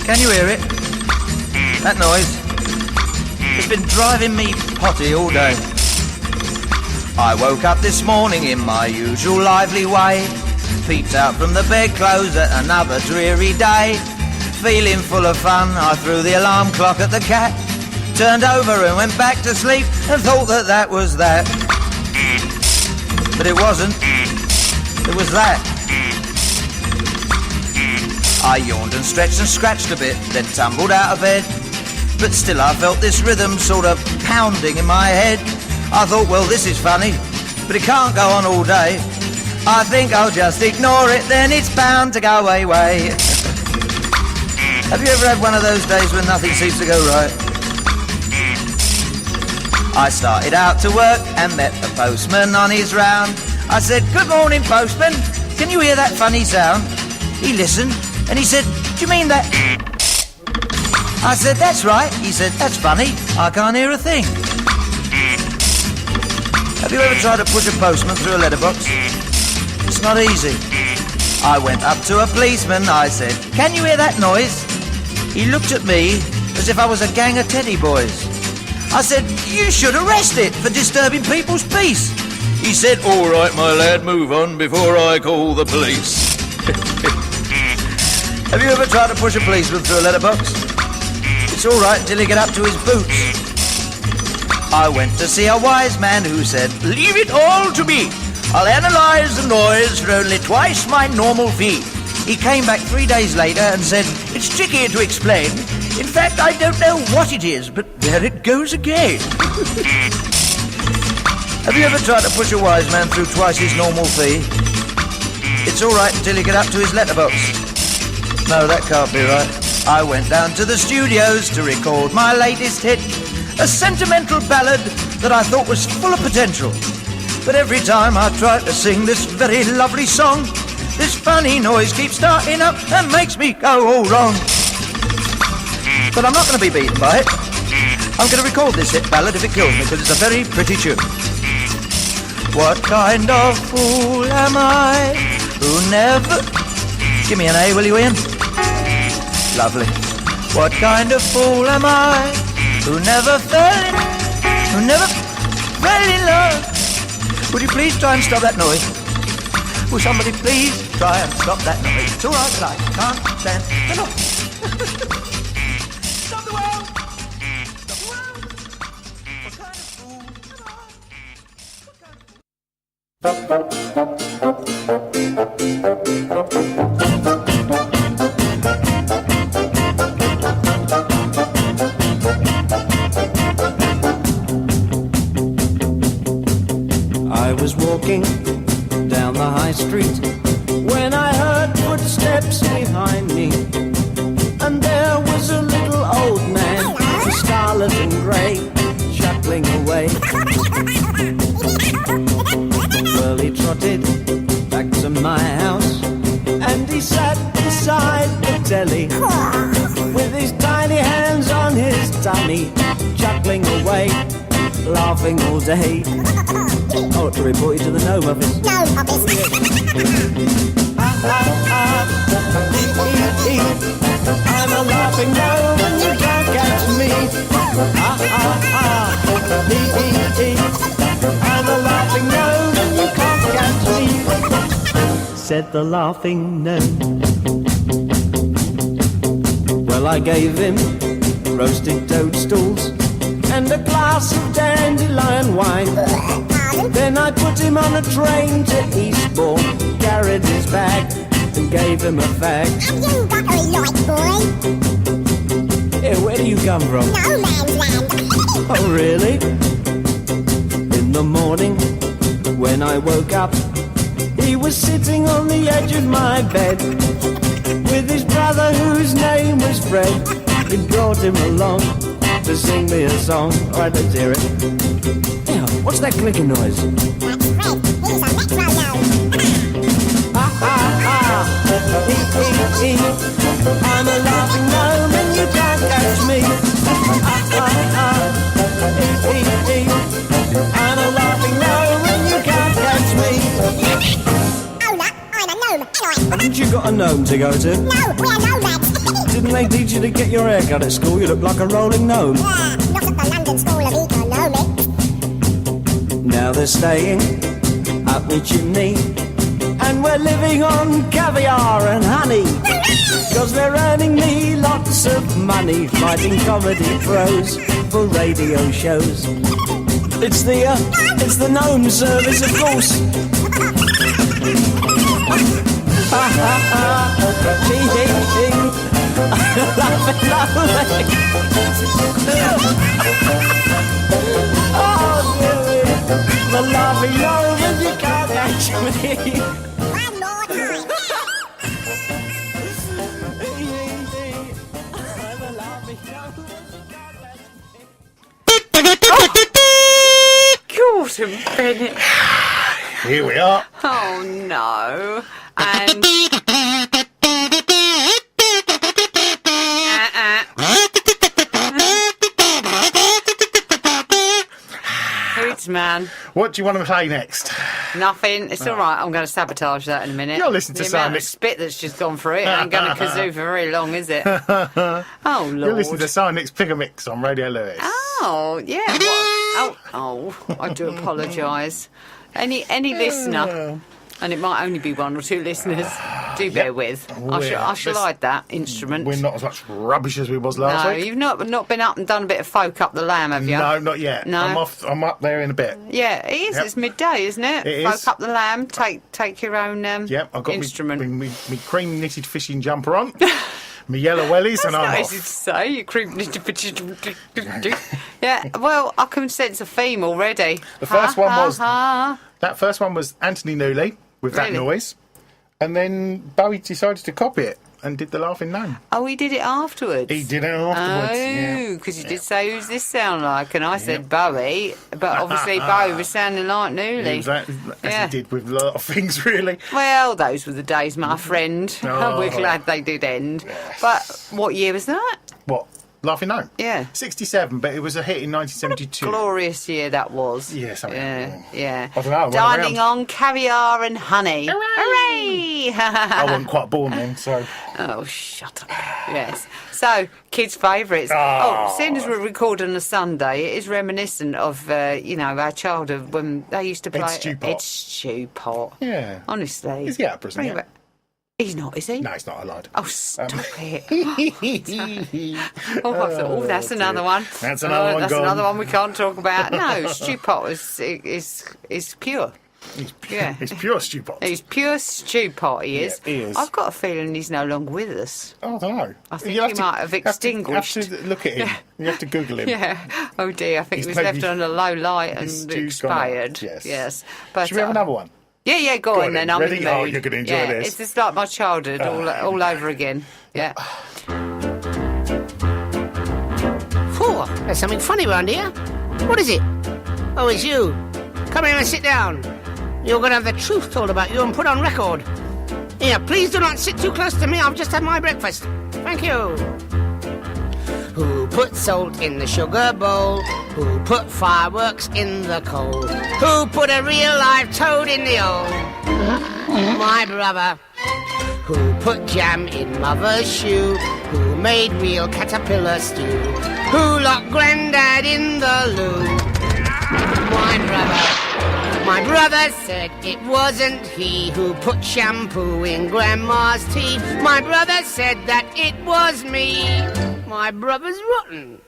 Can you hear it? That noise? It's been driving me potty all day. I woke up this morning in my usual lively way, peeped out from the bedclothes at another dreary day. Feeling full of fun, I threw the alarm clock at the cat, turned over and went back to sleep and thought that that was that. But it wasn't. It was that. I yawned and stretched and scratched a bit, then tumbled out of bed. But still I felt this rhythm sort of pounding in my head. I thought, well, this is funny, but it can't go on all day. I think I'll just ignore it, then it's bound to go away. Have you ever had one of those days when nothing seems to go right? I started out to work and met the postman on his round. I said, good morning, postman, can you hear that funny sound? He listened and he said, do you mean that? I said, that's right. He said, that's funny, I can't hear a thing. Have you ever tried to push a postman through a letterbox? It's not easy. I went up to a policeman, I said, can you hear that noise? He looked at me as if I was a gang of teddy boys. I said, you should arrest it for disturbing people's peace. He said, all right, my lad, move on before I call the police. Have you ever tried to push a policeman through a letterbox? It's all right until you get up to his boots. I went to see a wise man who said, leave it all to me. I'll analyse the noise for only twice my normal fee. He came back 3 days later and said, it's tricky to explain. In fact, I don't know what it is, but there it goes again. Have you ever tried to push a wise man through twice his normal fee? It's all right until you get up to his letterbox. No, that can't be right. I went down to the studios to record my latest hit, a sentimental ballad that I thought was full of potential. But every time I try to sing this very lovely song, this funny noise keeps starting up and makes me go all wrong. But I'm not going to be beaten by it. I'm going to record this hit ballad if it kills me, because it's a very pretty tune. What kind of fool am I who never... Give me an A, will you, Ian? Lovely. What kind of fool am I who never fell in love? Would you please try and stop that noise? Will somebody please try and stop that noise? It's all right, but I can't stand the noise. Stop the world! Stop the world! What kind of fool am I? What kind I was walking down the high street when I heard footsteps behind me, and there was a little old man, scarlet and grey, chuckling away. Well, he trotted back to my house and he sat beside the telly with his tiny hands on his tummy, chuckling away, laughing all day. Oh, to report you to the gnome office. Gnome office. I'm a laughing gnome and you can't catch me. I'm a laughing gnome and you can't catch me, said the laughing gnome. Well, I gave him roasted toadstools and a glass of dandelion wine. Then I put him on a train to Eastbourne, carried his bag and gave him a fag. Have you got a light, boy? Hey, where do you come from? No man's land. Oh, really? In the morning, when I woke up, he was sitting on the edge of my bed with his brother whose name was Fred. He brought him along to sing me a song. All right, let's hear it. Yeah, what's that clicking noise? That's Fred. He's a metronome. I'm a laughing gnome and you can't catch me. gnome to go to? No, we're nomads. Didn't they teach you to get your hair cut at school? You look like a rolling gnome. Not at the London School of Economics. Now they're staying up the chimney, and we're living on caviar and honey. Cause they're earning me lots of money fighting comedy pros for radio shows. It's the gnome service, of course. Ha ha ha, ching ching ching. Laughing lovely. Oh, dearie, the laughing gnome and you can't catch me. One more time. Gordon Bennett. Here we are. Oh no. And Hoots, man. What do you want to play next? Nothing. It's all right. I'm going to sabotage that in a minute. You'll listen to the some amount of next- spit that's just gone through it ain't going to kazoo for very long, is it? Oh Lord. You're listening to Sarnik's Pick a Mix on Radio Lewis. Oh yeah. Oh, I do apologise. Any listener, and it might only be one or two listeners, do bear with. I shall hide that instrument. We're not as much rubbish as we was last No, week. you've not been up and done a bit of folk up the lamb, have you? No, not yet. No. I'm up there in a bit. Yeah, it is. Yep. It's midday, isn't it? It folk is. up the lamb. Take your own Yep, I've got instrument. me cream knitted fishing jumper on, my yellow wellies, and I'm Not off. easy to say. You creep. Yeah. Well, I can sense a theme already. The first one was- Ha. That first one was Anthony Newley with that Really? noise, and then Bowie decided to copy it and did the Laughing Gnome. Oh, he did it afterwards. He did it afterwards. Oh, because you did say, who's this sound like? And I said Bowie, but obviously Bowie was sounding like Newley. Exactly, as Yeah. he did with a lot of things, really. Well, those were the days, my friend. Oh. We're glad they did end. But what year was that? What? Laughing Gnome? Yeah. 67, but it was a hit in 1972. Glorious year that was. Yeah, something Yeah, like that. yeah. I don't know, I went Dining around. on caviar and honey. Hooray! I wasn't quite born then, so... Oh, shut up. Yes. So, kids' favourites. Oh. Seeing as we're recording on a Sunday, it is reminiscent of, our childhood when they used to play... Stew Pot. Ed Stew Pot. Yeah. Honestly. Is he out of prison Bring yet? it back. He's not, is he? No, it's not, I lied. Oh, stop it. Oh, I thought, that's another one. That's another one That's gone. another one we can't talk about. No, Stew Pot is pure. Yeah. It's pure stew pot. He's pure stew pot, he is. Yeah, he is. I've got a feeling he's no longer with us. Oh, I don't know. I think You'll he might have extinguished. You have to look at him. You have to Google him. Yeah. Oh dear, I think He's he was left maybe- on a low light his and stew's gone out, expired. yes. But, Should we have another one? Yeah, go on then. I'm ready? in the mood. Oh, you're going to enjoy yeah, this. It's just like my childhood all over again. Yeah. Phew, there's something funny round here. What is it? Oh, it's you. Come here and sit down. You're going to have the truth told about you and put on record. Here, please do not sit too close to me. I've just had my breakfast. Thank you. Who put salt in the sugar bowl? Who put fireworks in the coal? Who put a real live toad in the hole? My brother. Who put jam in mother's shoe? Who made real caterpillar stew? Who locked granddad in the loo? My brother. My brother said it wasn't he who put shampoo in grandma's tea. My brother said that it was me. My brother's rotten.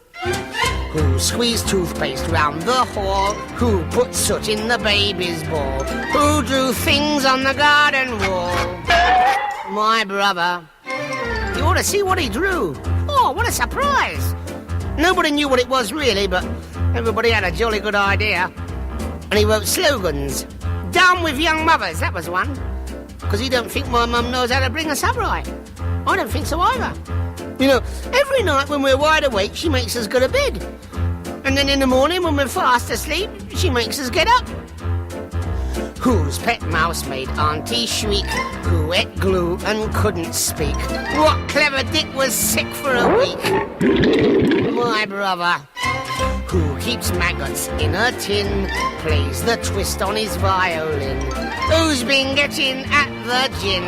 Who squeezed toothpaste round the hall? Who put soot in the baby's ball? Who drew things on the garden wall? My brother. You ought to see what he drew. Oh, what a surprise. Nobody knew what it was really, but everybody had a jolly good idea. And he wrote slogans. Down with young mothers, that was one. Because he don't think my mum knows how to bring us up right. I don't think so either. You know, every night when we're wide awake, she makes us go to bed. And then in the morning when we're fast asleep, she makes us get up. Whose pet mouse made Auntie shriek? Who ate glue and couldn't speak? What clever dick was sick for a week? My brother. Who keeps maggots in a tin? Plays the twist on his violin? Who's been getting at the gin?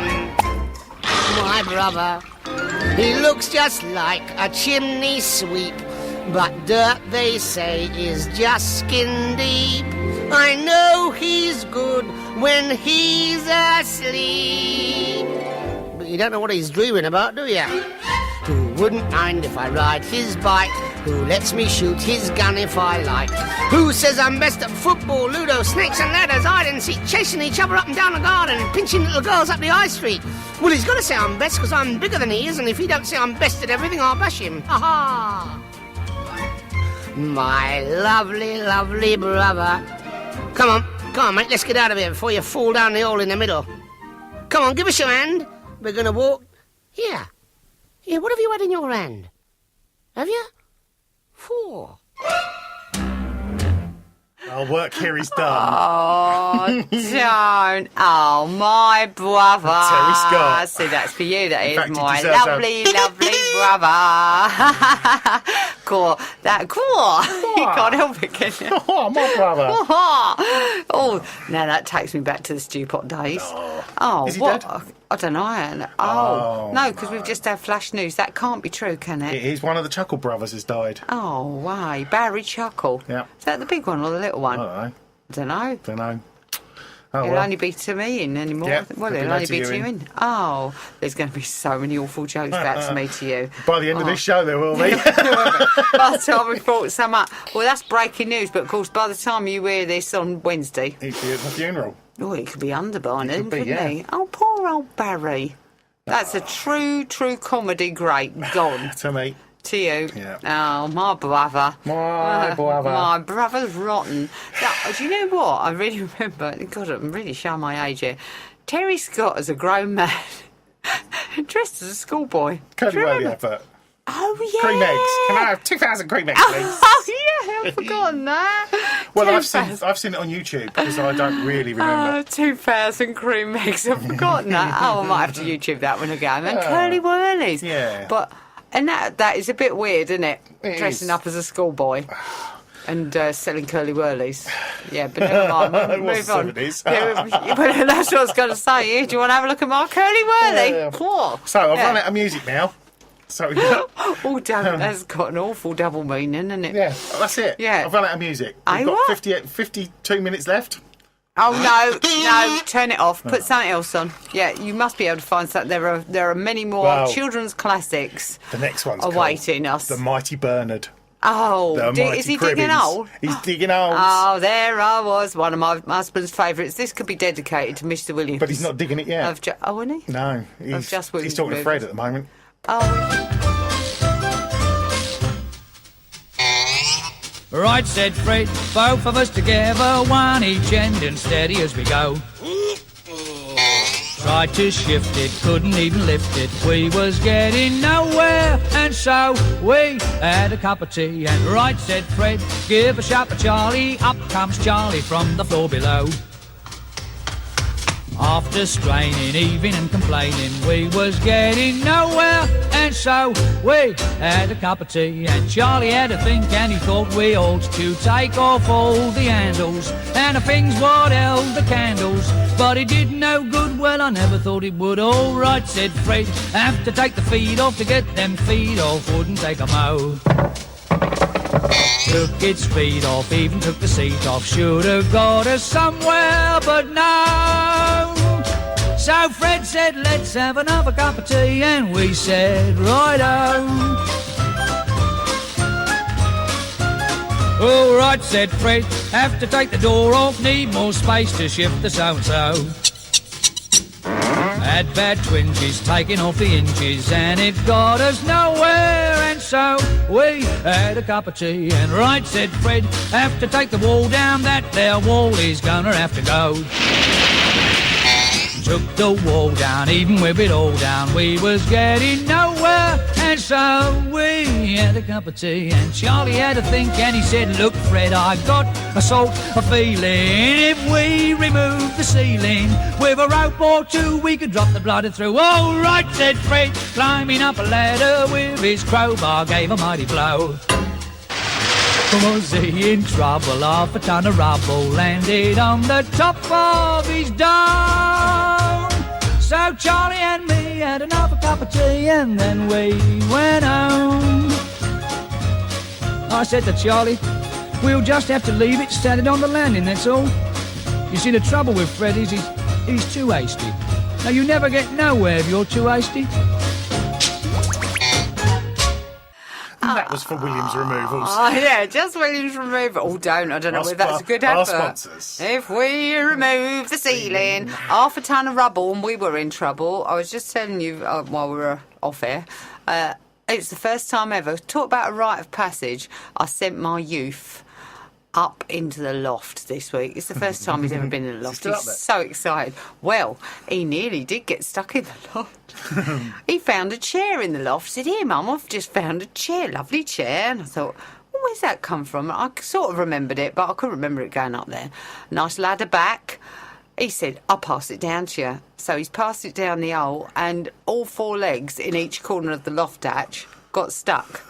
my brother. He looks just like a chimney sweep, but dirt, they say, is just skin deep. I know he's good when he's asleep, but you don't know what he's dreaming about, do you? Who wouldn't mind if I ride his bike? Who lets me shoot his gun if I like? Who says I'm best at football, ludo, snakes and ladders, hide and seek, chasing each other up and down the garden, pinching little girls up the high street? Well, he's got to say I'm best because I'm bigger than he is, and if he don't say I'm best at everything, I'll bash him. Ha ha! My lovely, lovely brother. Come on, mate, let's get out of here before you fall down the hole in the middle. Come on, give us your hand. We're going to walk... Here, what have you had in your hand? Have you? 4. Our work here is done. Oh, don't. Oh, my brother. Terry Scott. See, that's for you. That In is fact, he my deserves lovely, lovely brother. Cool. You can't help it, can you? Oh, my brother. Oh, now that takes me back to the stew pot days. Oh, Is he what? dead? I don't know. Oh, no, because we've just had flash news. That can't be true, can it? It is. One of the Chuckle brothers has died. Oh, why? Barry Chuckle. Yeah. Is that the big one or the little one? I Don't know. don't know. Oh, It'll well. only be to me in anymore. Yeah, Well, it'll it'll be only to be you to you in. in. Oh, there's going to be so many awful jokes back to me to you. By the end of this show, there will be. By the time we brought some up. Well, that's breaking news, but of course, by the time you hear this on Wednesday, He'd be at the funeral. oh, he could be under by then, could be, couldn't yeah. he? Oh, poor old Barry. That's a true comedy great gone. To me. To you. Yeah. Oh, my brother. My brother. My brother's rotten. Now, do you know what? I really remember, God, I'm really showing my age here. Terry Scott as a grown man, dressed as a schoolboy. Curly Do you Whirly remember? advert. Oh, yeah. Cream eggs. Can I have 2,000 cream eggs, please? Oh, yeah, I've forgotten that. Well, I've 2,000. seen it on YouTube because I don't really remember. 2,000 cream eggs. I've forgotten that. Oh, I might have to YouTube that one again. And curly whirlies. Yeah. But and that is a bit weird, isn't it? It Dressing is. up as a schoolboy and selling curly whirlies. Yeah, but never mind. It was Move on. the 70s. Yeah, well, that's what I was going to say. Do you want to have a look at my curly whirly? Yeah. Cool. So I've Yeah. run out of music now. So Oh, damn, that's got an awful double meaning, isn't it? yeah, that's it. Yeah. I've run out of music. Aye, We've got what? 52 minutes left. Oh no, turn it off. Put something else on. Yeah, you must be able to find something. There are many more Well, children's classics The next one's awaiting us. The Mighty Bernard. Oh, The Mighty is he digging Cribbins. holes? He's digging holes. Oh, there I was, one of my husband's favourites. This could be dedicated to Mr. Williams. But he's not digging it yet. Oh, isn't he? No, he's Just Williams talking to movies. Fred at the moment. Oh, Right, said Fred, both of us together, one each end and steady as we go. Tried to shift it, couldn't even lift it, we was getting nowhere, and so we had a cup of tea, and right, said Fred, give a shout for Charlie, up comes Charlie from the floor below. After straining, even and complaining, we was getting nowhere, and so we had a cup of tea, and Charlie had a think, and he thought we ought to take off all the handles and the things what held the candles, but it did no good. Well, I never thought it would. All right, said Fred, have to take the feet off to get them feet off, wouldn't take 'em out. Took its feet off, even took the seat off, should have got us somewhere, but no. So Fred said, let's have another cup of tea, and we said, righto. All right, said Fred, have to take the door off, need more space to shift the so-and-so. Had bad twinges, taking off the inches, and it got us nowhere, and so we had a cup of tea, and right, said Fred, have to take the wall down, that there wall is gonna have to go. Took the wall down, even with it all down, we was getting nowhere, and so we had a cup of tea, and Charlie had a think, and he said, look Fred, I got a sort of feeling, if we remove the ceiling with a rope or two, we could drop the bladder through. All right, said Fred, climbing up a ladder with his crowbar, gave a mighty blow. Was he in trouble? Half a ton of rubble landed on the top of his dome. So Charlie and me had another cup of tea and then we went home. I said to Charlie, we'll just have to leave it standing on the landing, that's all. You see, the trouble with Fred is he's too hasty. Now, you never get nowhere if you're too hasty. That was for Williams Removals. Oh, yeah, just Williams Removal. Oh, I don't know whether that's a good Our advert. sponsors. If we remove the ceiling, half a ton of rubble, and we were in trouble. I was just telling you while we were off air, it's the first time ever. Talk about a rite of passage. I sent my youth up into the loft this week. It's the first time he's ever been in the loft. still up He's there? so excited. Well, he nearly did get stuck in the loft. He found a chair in the loft. Said, "Here, Mum, I've just found a chair, lovely chair." And I thought, well, where's that come from? I sort of remembered it, but I couldn't remember it going up there. Nice ladder back. He said, "I'll pass it down to you." So he's passed it down the hole, and all four legs in each corner of the loft hatch got stuck.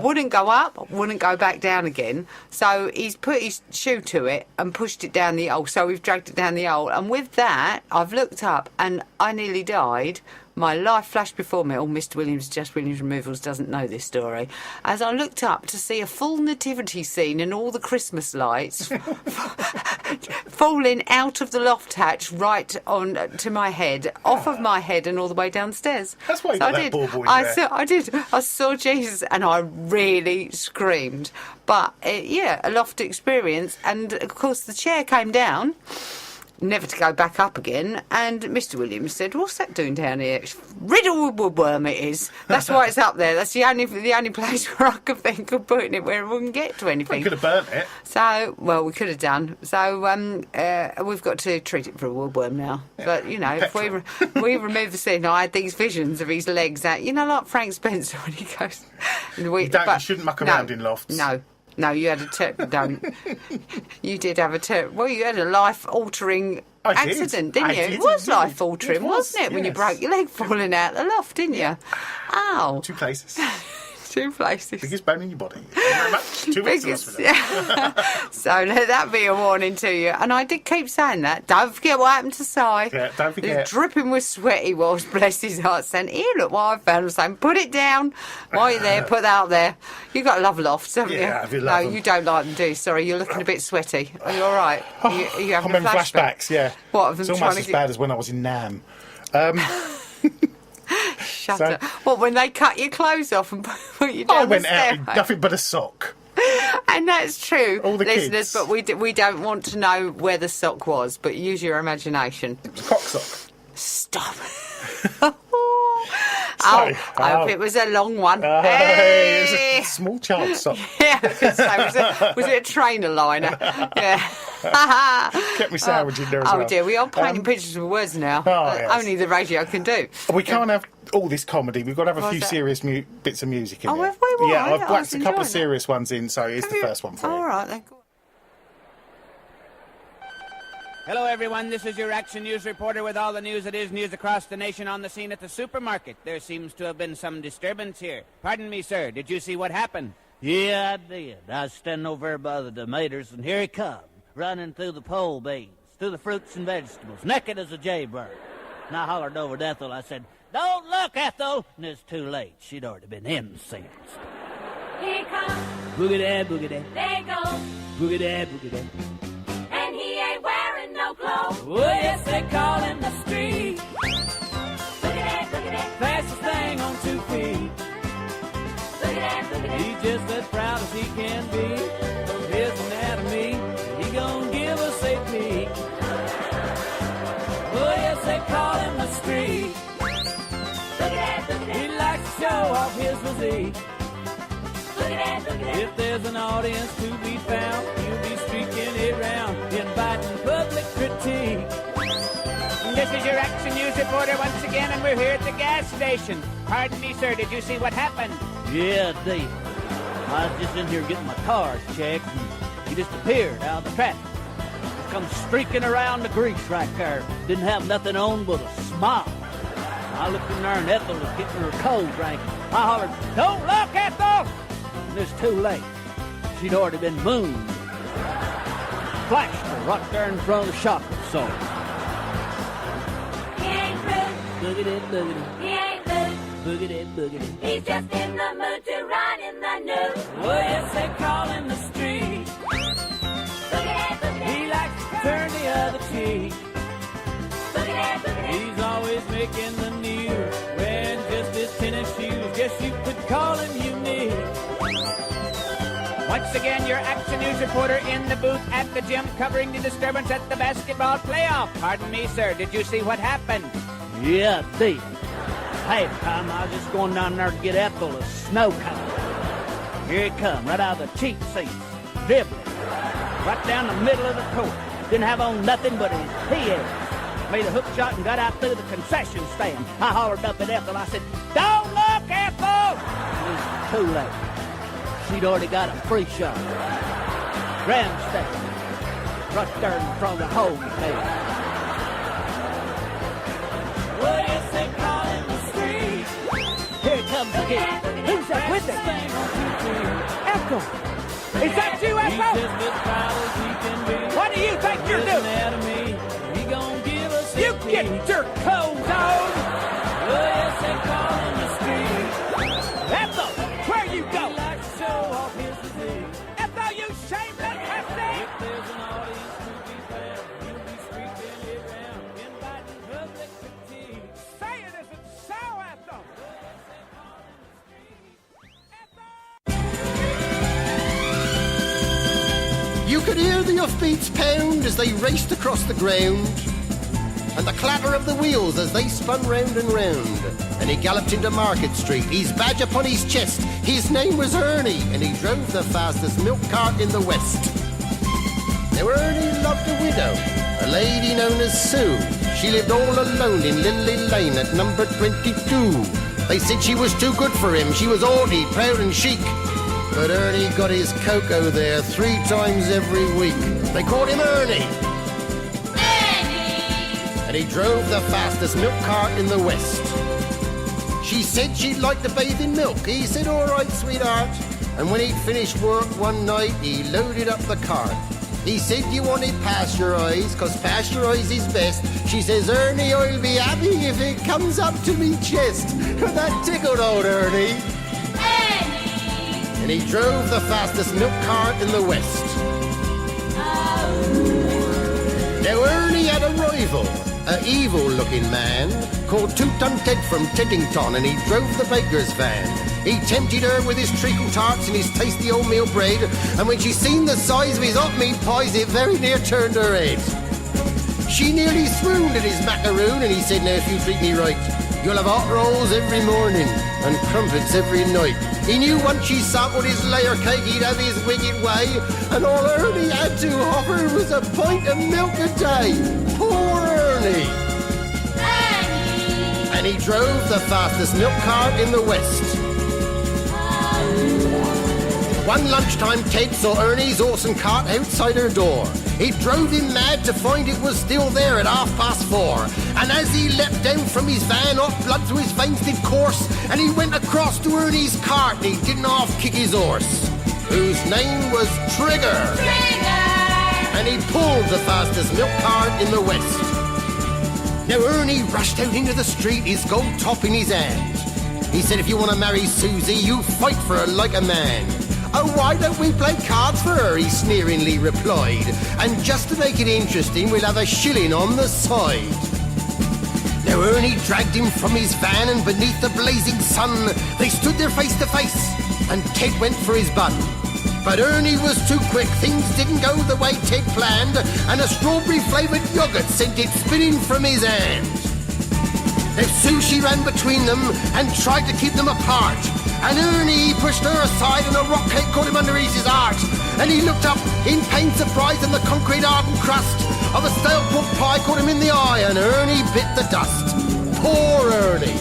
Wouldn't go up, wouldn't go back down again. So he's put his shoe to it and pushed it down the hole. So we've dragged it down the hole. And with that, I've looked up and I nearly died. My life flashed before me. Oh, Mr. Williams, Just Williams Removals doesn't know this story. As I looked up to see a full nativity scene and all the Christmas lights falling out of the loft hatch right on to my head, off of my head and all the way downstairs. That's why you got that bauble in there. I did. I saw Jesus and I really screamed. But, yeah, a loft experience. And, of course, the chair came down, never to go back up again. And Mr. Williams said, "What's that doing down here?" "Riddle woodworm it is. That's why it's up there. That's the only place where I could think of putting it where it wouldn't get to We anything." could have burnt it. So, well, we could have done. So, we've got to treat it for a woodworm now. But, you know, if we remove the scene, I had these visions of his legs out, you know, like Frank Spencer when he goes... You shouldn't muck around in lofts. No, you had don't. You did have a well, you had a life-altering accident, didn't you? It was life-altering, wasn't it, when you broke your leg falling out the loft, didn't you? Oh. 2 places. 2 places. Biggest bone in your body. Thank you very much. 2 weeks to hospital. So let that be a warning to you. And I did keep saying that. Don't forget what happened to Si. Yeah, don't forget. He was dripping with sweat he was, bless his heart, saying, "Here, look what I found." I'm saying, "Put it down. While you're there, put that out there." You've got to love lofts, haven't you? Yeah, I do love them. You don't like them, do you? Sorry, you're looking a bit sweaty. Are you all right? Are you having I'm a having flashback? flashbacks, yeah. What, of them it's almost trying to as get... bad as when I was in Nam. Shut up. What, when they cut your clothes off and put you down I went the out in stairway? nothing but a sock. And that's true, All the listeners, kids. but we don't want to know where the sock was, but use your imagination. It was a cock sock. Stop. I hope it was a long one. Hey, it Hey! was a small child sock. Yeah, I was gonna say, was it a trainer liner? Yeah. Kept me sandwich in there as well. Oh dear, we are painting pictures with words now. yes. Only the radio can do. We can't have all this comedy. We've got to have a Why's few that? serious bits of music in Oh, there. have we? Why? Yeah, I've I whacked was a couple of enjoying serious ones in, so here's the first one for All you. right, then. Hello, everyone. This is your Action News reporter with all the news that is news across the nation on the scene at the supermarket. There seems to have been some disturbance here. Pardon me, sir. Did you see what happened? Yeah, I did. I was standing over there by the tomatoes, and here he come, running through the pole beans, through the fruits and vegetables, naked as a jaybird. And I hollered over to Ethel. I said, "Don't look, Ethel!" And it's too late. She'd already been incensed. Here he comes, Boogie dad, boogie dad, there he goes, boogie dad, boogie dad. and he ain't wearing no clothes. Oh, yes, they call him the street. Look at that, Fastest thing on 2 feet. look at that, look at that. He's just as proud as he can be of his anatomy. He gon' give us a peek. Oh, yes, they call him the street. Look at that, look at He that. likes to show off his physique. Look at that, look at that. If there's an audience to be found, he'll be streaking it round, inviting public critique. This is your Action News reporter once again, and we're here at the gas station. Pardon me, sir. Did you see what happened? Yeah, Dave. I was just in here getting my tires checked, and he just appeared out of the traffic. Just come streaking around the grease right there. Didn't have nothing on but a smile. I looked in there, and Ethel was getting her cold drink. I hollered, "Don't look, Ethel!" And it's too late. She'd already been mooned. Flashed her right there in front of the shopping center. Here Boogity, boogity. He ain't loose. Boogity, boogity. He's just in the mood to run in the news. Oh, yes, they call him the street. Boogity, boogity. He likes to turn the other cheek. Boogity, boogity. He's always making the news, wearing just his tennis shoes. Guess you could call him unique. Once again, your Action News reporter in the booth at the gym covering the disturbance at the basketball playoff. Pardon me, sir. Did you see what happened? Yeah, deep. Halftime, I was just going down there to get Ethel a snow cone. Here he come, right out of the cheap seats, dribbling, right down the middle of the court. Didn't have on nothing but his PAs. Made a hook shot and got out through the concession stand. I hollered up at Ethel. I said, "Don't look, Ethel!" It was too late. She'd already got a free shot. Grandstand. Right there in front of the home plate. Well, yes, they call him the street. Here it comes again. Who's that with him? Ethel. Is that you, Ethel? He's just as proud as he can be. What do you think you're doing? He gonna give us you get your clothes on. Well, yes, they call him the street. Ethel, where you go? Ethel, you shameless hefty! If there's an audience to be found, you'll be sweeping it round, inviting public critique. Say it isn't so, Ethel! You could hear the offbeats pound as they raced across the ground, and the clatter of the wheels as they spun round and round. And he galloped into Market Street, his badge upon his chest. His name was Ernie, and he drove the fastest milk cart in the West. Now Ernie loved a widow, a lady known as Sue. She lived all alone in Lily Lane at number 22. They said she was too good for him. She was haughty, proud and chic. But Ernie got his cocoa there 3 times every week. They called him Ernie. And he drove the fastest milk cart in the West. She said she'd like to bathe in milk. He said, all right, sweetheart. And when he'd finished work one night, he loaded up the cart. He said, you want it pasteurized, 'cause pasteurized is best. She says, Ernie, I'll be happy if it comes up to me chest. That tickled old Ernie. And he drove the fastest milk cart in the West. Now Ernie had a rival, an evil-looking man called Two-Ton Ted from Teddington, and he drove the baker's van. He tempted her with his treacle tarts and his tasty oatmeal bread, and when she seen the size of his hot meat pies, it very near turned her head. She nearly swooned at his macaroon, and he said, now, if you treat me right, you'll have hot rolls every morning and crumpets every night. He knew once she sampled his layer cake, he'd have his wicked way, and all Ernie had to offer was a pint of milk a day. Poor Ernie! And he drove the fastest milk cart in the West. One lunchtime, Ted saw Ernie's horse and cart outside her door. It drove him mad to find it was still there at 4:30. And as he leapt down from his van, off blood through his veins did course, and he went across to Ernie's cart, and he didn't half kick his horse, whose name was Trigger. And he pulled the fastest milk cart in the West. Now Ernie rushed out into the street, his gold top in his hand. He said, if you want to marry Susie, you fight for her like a man. Oh, why don't we play cards for her, he sneeringly replied. And just to make it interesting, we'll have a shilling on the side. Now Ernie dragged him from his van, and beneath the blazing sun, they stood there face to face, and Ted went for his bun. But Ernie was too quick, things didn't go the way Ted planned, and a strawberry-flavoured yoghurt sent it spinning from his hand. Now Susie ran between them and tried to keep them apart, and Ernie pushed her aside, and a rock cake caught him underneath his heart. And he looked up in pained surprise, and the concrete hardened crust of a stale pork pie caught him in the eye, and Ernie bit the dust. Poor Ernie.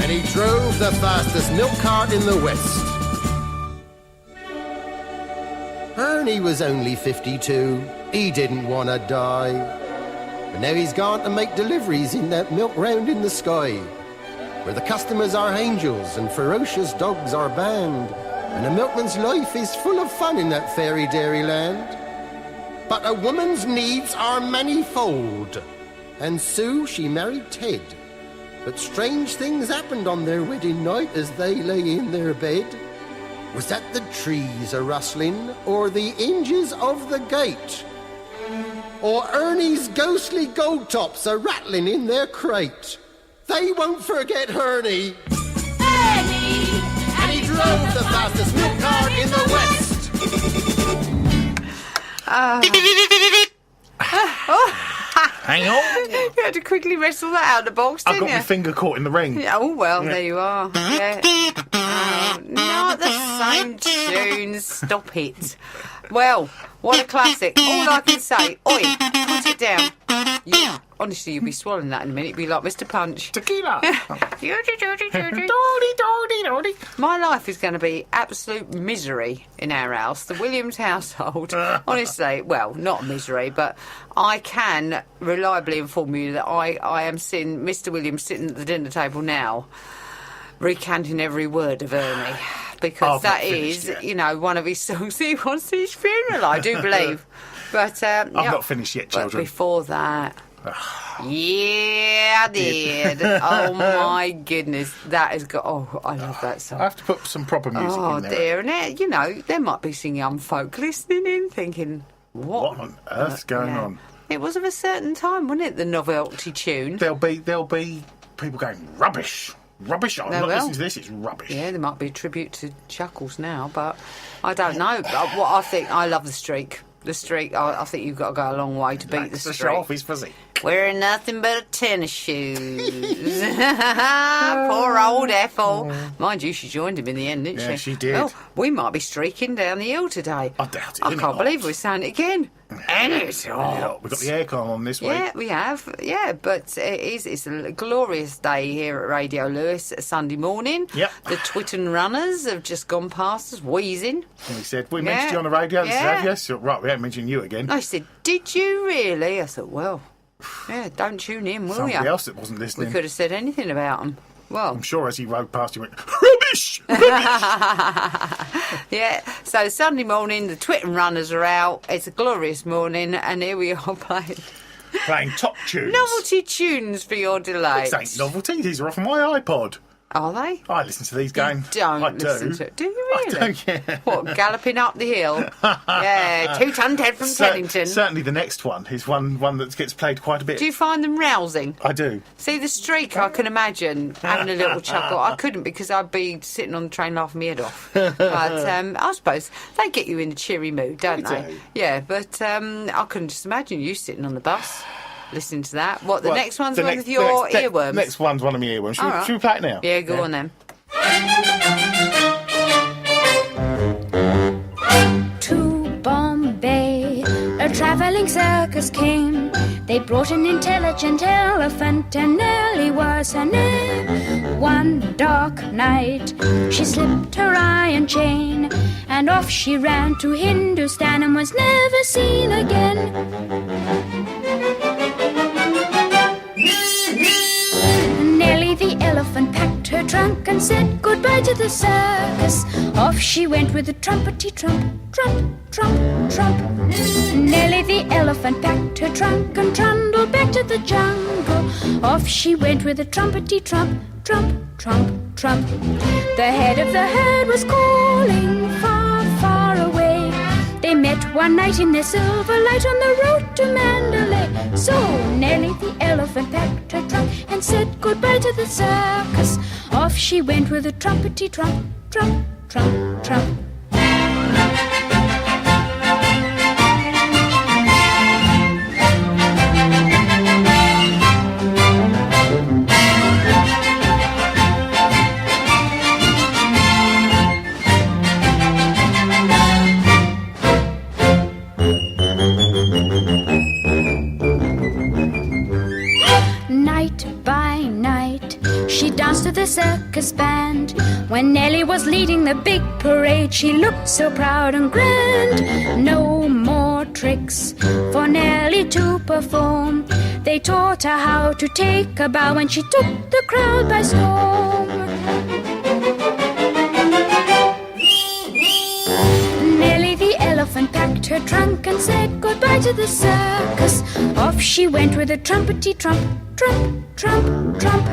And he drove the fastest milk cart in the West. Ernie was only 52. He didn't want to die. But now he's gone to make deliveries in that milk round in the sky, where the customers are angels and ferocious dogs are banned, and a milkman's life is full of fun in that fairy dairy land. But a woman's needs are manifold, and Sue, she married Ted. But strange things happened on their wedding night as they lay in their bed. Was that the trees a-rustling, or the hinges of the gate? Or Ernie's ghostly gold tops a-rattling in their crate? They won't forget Ernie. Ernie, And he drove the fastest milk car in the West. Hang on. You had to quickly wrestle that out of the box, I didn't got you? my finger caught in the ring. Yeah, oh, well, there you are. Yeah. Oh, not the same tune. Stop it. Well, what a classic. All I can say, oi, put it down. Honestly, you'll be swallowing that in a minute. You'll be like Mr. Punch. Tequila. My life is going to be absolute misery in our house, the Williams household. Honestly, well, not misery, but I can reliably inform you that I am seeing Mr. Williams sitting at the dinner table now, recanting every word of Ernie, because that is, you know, one of his songs he wants at his funeral, I do believe. But I've not finished yet, but children. before that. Yeah, I did. Oh my goodness, that has got. Oh, I love that song. I have to put some proper music Oh in there. dear, and you know there might be some young folk listening in, thinking, "What What on earth's going on?" It was of a certain time, wasn't it? The novelty tune. There'll be people going rubbish. I'm There not will. listening to this. It's rubbish. Yeah, there might be a tribute to Chuckles now, but I don't know. But what I think, I love the streak. The streak. I think you've got to go a long way to beat Likes the to streak. show off his physique. Wearing nothing but tennis shoes. Poor old Ethel. Mind you, she joined him in the end, didn't she? Yeah, she did. Well, we might be streaking down the hill today. I doubt it. I isn't can't it believe hot? we're saying it again. And it's Yeah, hot. we've got the aircon on this week. Yeah, we have. Yeah, but it's a glorious day here at Radio Lewis, a Sunday morning. Yep. The Twitton runners have just gone past us, wheezing. And he said, we Yeah. mentioned you on the radio. This Yeah. is yes. So, right, we haven't mentioned you again. I said, did you really? I thought, well, yeah, don't tune in, will Somebody you? else that wasn't We listening. could have said anything about them. Well, I'm sure as he rode past, he went, rubbish! yeah, so Sunday morning, the Twitton runners are out. It's a glorious morning, and here we are Playing top tunes. novelty tunes for your delight. These ain't novelty. These are off my iPod. Are they? I listen to these going. Don't I listen do. to it. Do you really? I do, yeah. What, galloping up the hill? Yeah, 2-ton Ted from Teddington. Certainly the next one is one that gets played quite a bit. Do you find them rousing? I do. See, the streak, I can imagine having a little chuckle. I couldn't because I'd be sitting on the train laughing my head off. But I suppose they get you in a cheery mood, don't They they? do. Yeah, but I couldn't just imagine you sitting on the bus listening to that. What, the Well, next one's the one next- with your the next- earworms? Next one's one of my earworms. Should, All we, right. should we play it now? Yeah, go on then. To Bombay, a travelling circus came. They brought an intelligent elephant, and Nellie was her name. One dark night, she slipped her iron chain, and off she ran to Hindustan and was never seen again. Nellie the elephant packed her trunk and said goodbye to the circus. Off she went with a trumpety trump, trump, trump, trump. Nellie the elephant packed her trunk and trundled back to the jungle. Off she went with a trumpety trump, trump, trump, trump. The head of the herd was calling far, far away. They met one night in their silver light on the road to Mandalay. So Nellie the elephant packed her trunk and said goodbye to the circus. Off she went with a trumpety trump, trump, trump, trump. Night by night, she danced to the circus band. When Nellie was leading the big parade, she looked so proud and grand. No more tricks for Nellie to perform. They taught her how to take a bow when she took the crowd by storm. Nellie the elephant packed her trunk and said goodbye to the circus. Off she went with a trumpety trump, trump, trump, trump.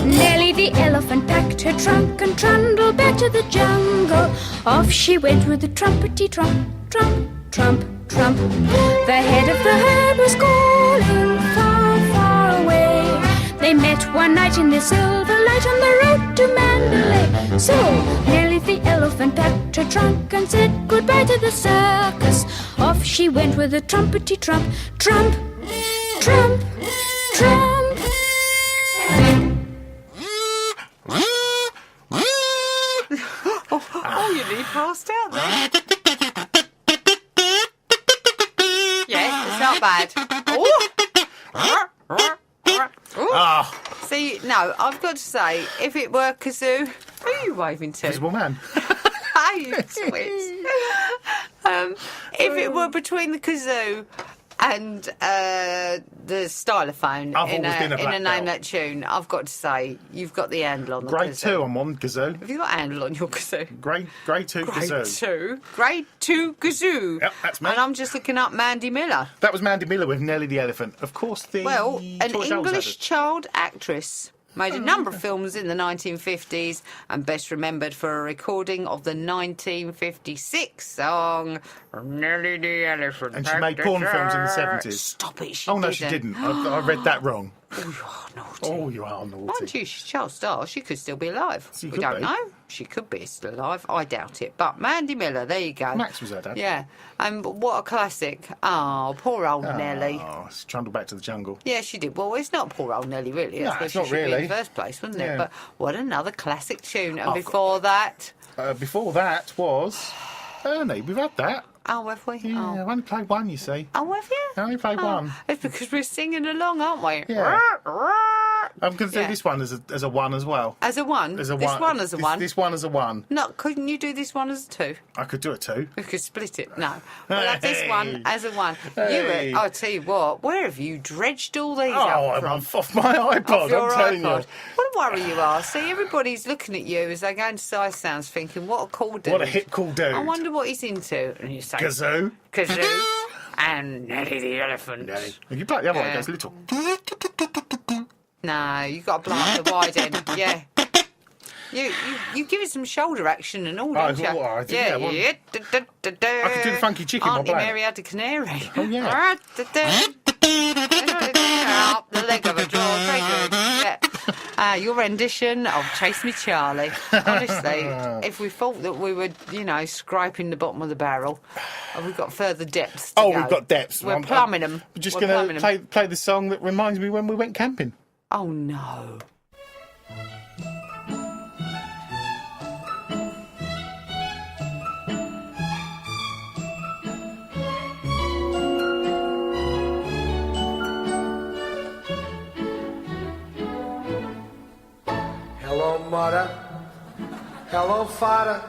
Nellie the elephant packed her trunk and trundled back to the jungle. Off she went with a trumpety trump, trump, trump, trump. The head of the herd was calling far, far away. They met one night in the silver light on the road to Mandalay. So Nellie the elephant packed her trunk and said goodbye to the circus. Off she went with a trumpety trump, trump, trump, trump. Oh, you nearly passed out there. Yeah, it's not bad. Oh. See, no, I've got to say, if it were kazoo, who are you waving to? Invisible Man. Are you twits? If it were between the kazoo and the stylophone in a name that tune, I've got to say, you've got the handle on the Grade kazoo. 2 I'm on kazoo. Have you got a handle on your kazoo? Grade 2 kazoo. Grade 2 kazoo. Yep, that's me. And I'm just looking up Mandy Miller. That was Mandy Miller with Nellie the Elephant. Of course, an English child actress. Made a number of films in the 1950s and best remembered for a recording of the 1956 song Nellie the Elephant. And she made porn films in the 70s. Stop it, she Oh, didn't. no, she didn't. I read that wrong. Oh, you are naughty. Oh, you are naughty. Mind you, she's a child star. She could still be alive. She We could don't be. know. She could be still alive. I doubt it. But Mandy Miller, there you go. Max was her dad. Yeah. And what a classic. Oh, poor old Nellie. Oh, she trundled back to the jungle. Yeah, she did. Well, it's not poor old Nellie, really. No, That's where it's she not should be really. in the first place, wasn't Yeah. it? But what another classic tune. And I've before that... Before that was Ernie. We've had that. Oh, have we? Yeah, I've only played one, you see. Oh, have you? I only played one. It's because we're singing along, aren't we? Yeah. I'm going to do Yeah. this one as a one as well. As a one? As a This one. one as a one? This one as a one. No, couldn't you do this one as a two? I could do a two. We could split it. No. We'll have this one as a one. Hey. I'll tell you what, where have you dredged all these Oh, up I'm from? off my iPod, Off your I'm telling iPod. you. What a worry you are. See, everybody's looking at you as they go into Size Sounds thinking, what a cool dude. What a hip cool dude. I wonder what he's into. And you say... Kazoo. Kazoo. And Nellie the Elephant. If you play the other one, it Yeah. goes little. No, you got to blow up the wide end. Yeah. You give it some shoulder action and all, don't you? I did, yeah, well, yeah. I could do the funky chicken while Auntie playing. Mary had a canary. Oh, yeah. Up the leg of a draw. Very good. Yeah. Your rendition of Chase Me Charlie. Honestly, if we thought that we were, scraping the bottom of the barrel, we've got further depths to go. We've got depths. We're plumbing them. I'm just going to play the song that reminds me when we went camping. Oh, no. Hello, mother. Hello, father.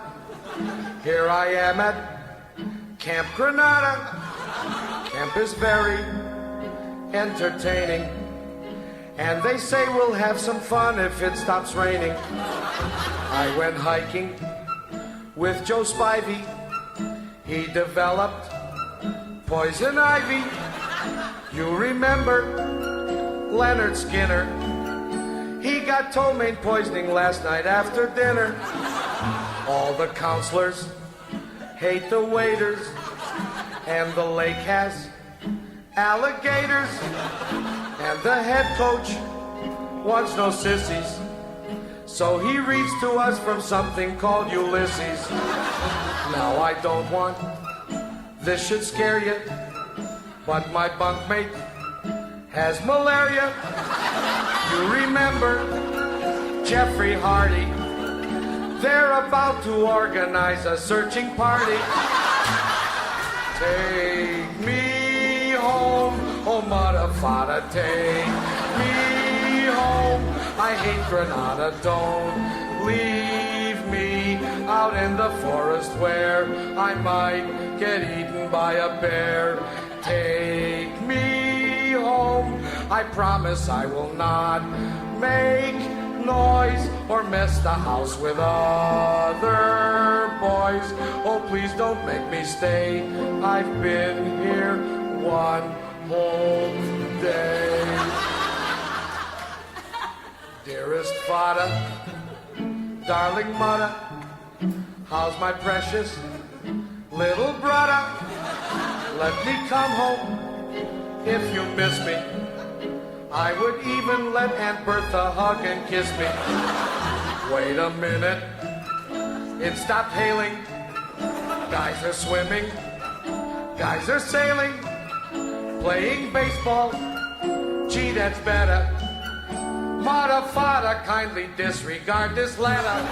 Here I am at Camp Granada. Camp is very entertaining. And they say we'll have some fun if it stops raining. I went hiking with Joe Spivey. He developed poison ivy. You remember Leonard Skinner? He got ptomaine poisoning last night after dinner. All the counselors hate the waiters, and the lake has alligators, and the head coach wants no sissies, so he reads to us from something called Ulysses. Now I don't want this should scare you, but my bunkmate has malaria. You remember Jeffrey Hardy? They're about to organize a searching party. Take me home, oh mother, father, take me home. I hate Granada, don't leave me out in the forest where I might get eaten by a bear. Take me home, I promise I will not make noise or mess the house with other boys. Oh, please don't make me stay. I've been here one whole day. Dearest father, darling mother, how's my precious little brother? Let me come home if you miss me. I would even let Aunt Bertha hug and kiss me. Wait a minute, it stopped hailing. Guys are swimming, guys are sailing, playing baseball. Gee, that's better. Mother, father, kindly disregard this letter.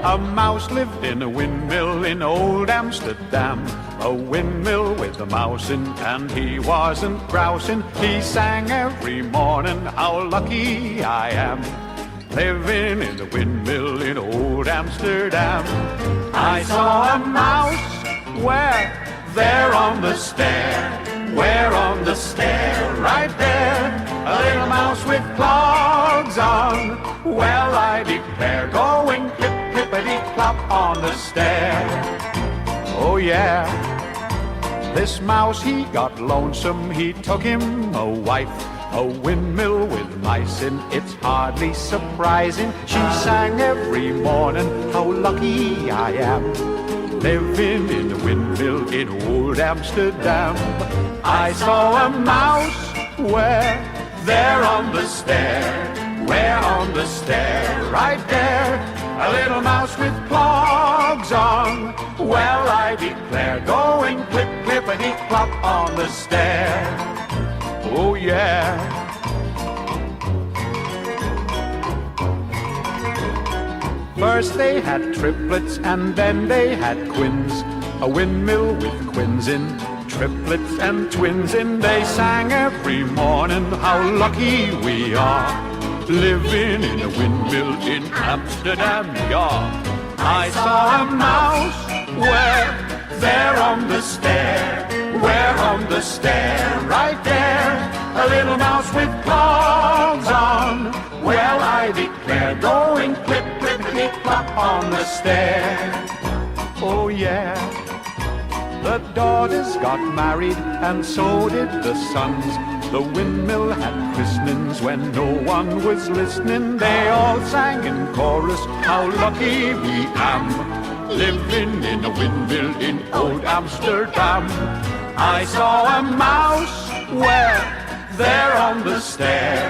A mouse lived in a windmill in old Amsterdam. A windmill with a mouse in, and he wasn't grousing. He sang every morning, how lucky I am, living in a windmill in old Amsterdam. I saw a mouse there on the stair, where on the stair, right there. A little mouse with clogs on, well I declare, going clip, clippity-clop on the stair. Oh yeah, this mouse he got lonesome, he took him a wife. A windmill with mice in, it's hardly surprising. She sang every morning, how lucky I am, living in a windmill in old Amsterdam. I saw a mouse there on the stair, where on the stair, right there. A little mouse with clogs on, well I declare, going clip, clippity-clop on the stair. Oh yeah. First they had triplets and then they had quins. A windmill with quins in, triplets and twins in. They sang every morning, how lucky we are, living in a windmill in Amsterdam, yeah. I saw a mouse there on the stair, where on the stair, right there. A little mouse with clogs on, well I declare, going clip, clippity-clop on the stair. Oh yeah. The daughters got married and so did the sons. The windmill had christenings when no one was listening. They all sang in chorus, how lucky we am, living in a windmill in old Amsterdam. I saw a mouse there on the stair,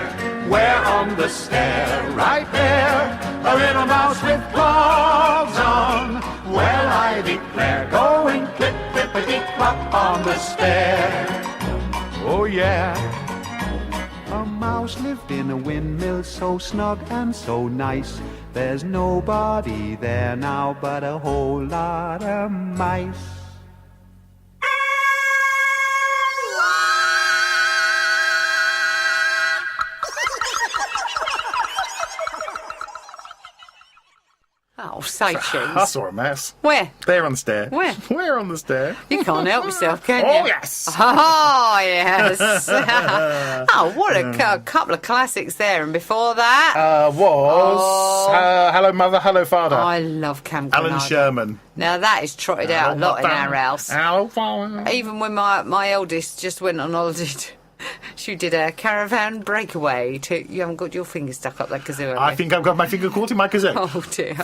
where on the stair, right there. A little mouse with clogs on, well I declare, going clip, clippity-clop on the stair. Oh yeah. A mouse lived in a windmill so snug and so nice. There's nobody there now but a whole lot of mice. Oh, say cheese. I saw a mouse. Where? There on the stair. Where? Where on the stair? You can't help yourself, can you? Oh, yes. Oh, yes. Oh, what a couple of classics there. And before that... Hello Mother, Hello Father. I love Camp Grenada. Alan Sherman. Now, that is trotted out a lot in our house. Hello, Father. Even when my eldest just went on holiday... She did a caravan breakaway. You haven't got your finger stuck up that kazoo, have you? I think I've got my finger caught in my kazoo. Oh, dear.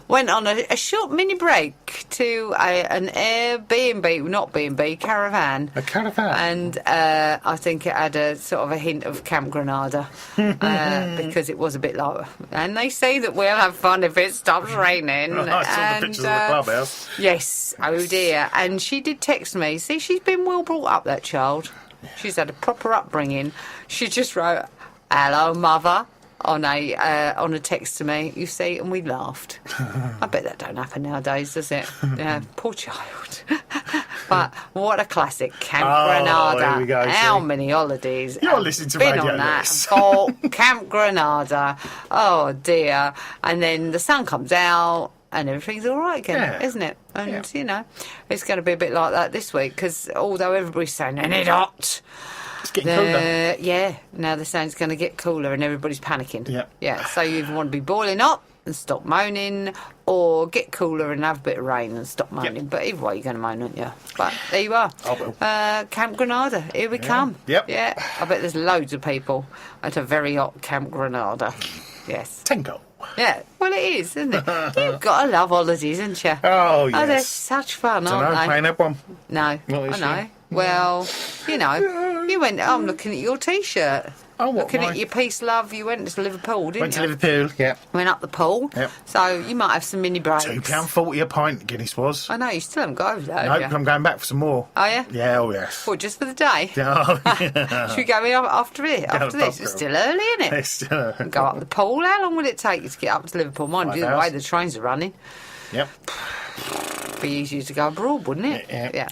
Went on a short mini break to an Airbnb, not B&B, caravan. A caravan? And I think it had a sort of a hint of Camp Grenada because it was a bit like... And they say that we'll have fun if it stops raining. I saw the pictures of the clubhouse. Yes, oh dear. And she did text me. See, she's been well brought up, that child. She's had a proper upbringing. She just wrote, "Hello, Mother," on a text to me, you see, and we laughed. I bet that don't happen nowadays, does it? Yeah, poor child. But what a classic, Camp Grenada. Here we go, How many holidays? You're listening to been Radio on that. Lewis. For Camp Grenada. Oh dear. And then the sun comes out and everything's all right again, Yeah. isn't it? And, you know, it's going to be a bit like that this week, because although everybody's saying, "Ain't it hot?" It's getting colder. Yeah, now they're saying it's going to get cooler and everybody's panicking. Yeah. Yeah, so you either want to be boiling hot and stop moaning, or get cooler and have a bit of rain and stop moaning. But either way, you're going to moan, aren't you? But there you are. I will. Camp Granada, here we come. Yep. Yeah, I bet there's loads of people at a very hot Camp Granada. Yes. Tango. Yeah, well, it is, isn't it? You've got to love holidays, haven't you? Oh, Oh, they're yes. such fun, Don't aren't know, they? ain't that one. No, Not I this know. year. Well, you know, you went. I'm looking at your T-shirt. Oh, what? Looking at mine? your peace, love. You went to Liverpool, didn't Went you? to Liverpool, yeah. Went up the pool. Yep. So you might have some mini breaks. £2.40 a pint, Guinness was. I know you still haven't got over that. Nope, have you? I'm going back for some more. Oh yeah. Yeah, oh yes. What, just for the day? Oh, yeah. Should we go in after it? After Yeah, this, it's still early, isn't it? It's still... Go up the pool. How long will it take you to get up to Liverpool? Mind 5 you, the way hours. the trains are running. Yep. Be easier to go abroad, wouldn't it? Yeah.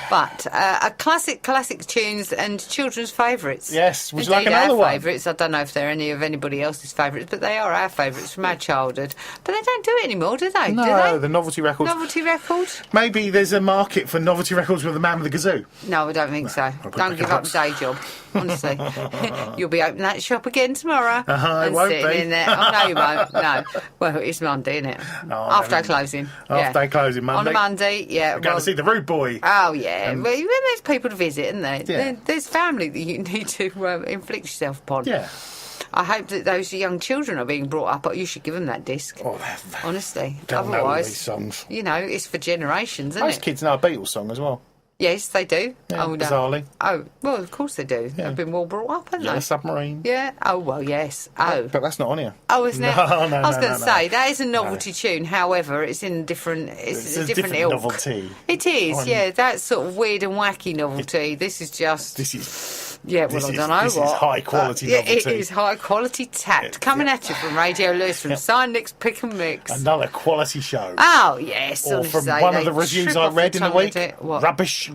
But a classic tunes and children's favourites. Yes, would you like Indeed, another our one? favourites. I don't know if they're any of anybody else's favourites, but they are our favourites from our childhood. But they don't do it anymore, do they? No, do they? the novelty records. Novelty records? Maybe there's a market for novelty records with the man with the kazoo. No, I don't think so. got Don't the give up the day job, honestly. You'll be opening that shop again tomorrow. It and won't sitting be. in there. Oh, no, you won't. No. Well, it's Monday, isn't it? Half day closing. Half-day closing Monday. On a Monday, yeah. We're going to see the Rude Boy. Oh, yeah. Well, when there's people to visit, isn't there? Yeah. There's family that you need to inflict yourself upon. Yeah. I hope that those young children are being brought up, but you should give them that disc. Oh, honestly. don't know all Otherwise, these songs. you know, it's for generations, isn't Most it? kids know a Beatles song as well. Yes, they do. Yeah, oh, no. bizarrely. Oh, well, of course they do. Yeah. They've been well brought up, haven't Yeah, they? the Submarine. Yeah. Oh, well, yes. Oh. But that's not on here. Oh, isn't it? No, I was no, going to no. say that is a novelty tune. However, it's in different. It's a different ilk. novelty. It is, On- yeah. That's sort of weird and wacky novelty. This is just. This is. Yeah, well, this I is- don't know this is what. high quality Yeah, novelty. it is high quality tact. Coming at you from Radio Lewis from Signix Pick and Mix. Another quality show. Oh, yes. Or honestly, from one of they the reviews trip I off read the in the tongue week. at it. What? Rubbish.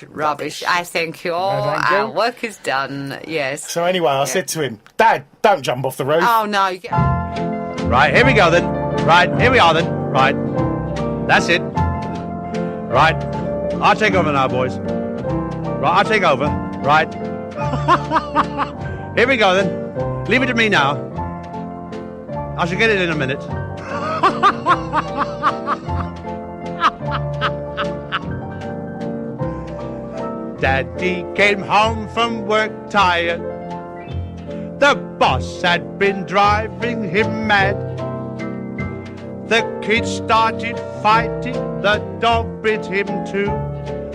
Rubbish. I thank you. No, thank you. Our work is done. Yes. So anyway, I said to him, Dad, don't jump off the roof. Oh, no. You get... Right, here we go then. Right, here we are then. Right. That's it. Right. I'll take over now, boys. Right, I'll take over. Right. Here we go then. Leave it to me now. I shall get it in a minute. Daddy came home from work tired. The boss had been driving him mad. The kids started fighting, the dog bit him too.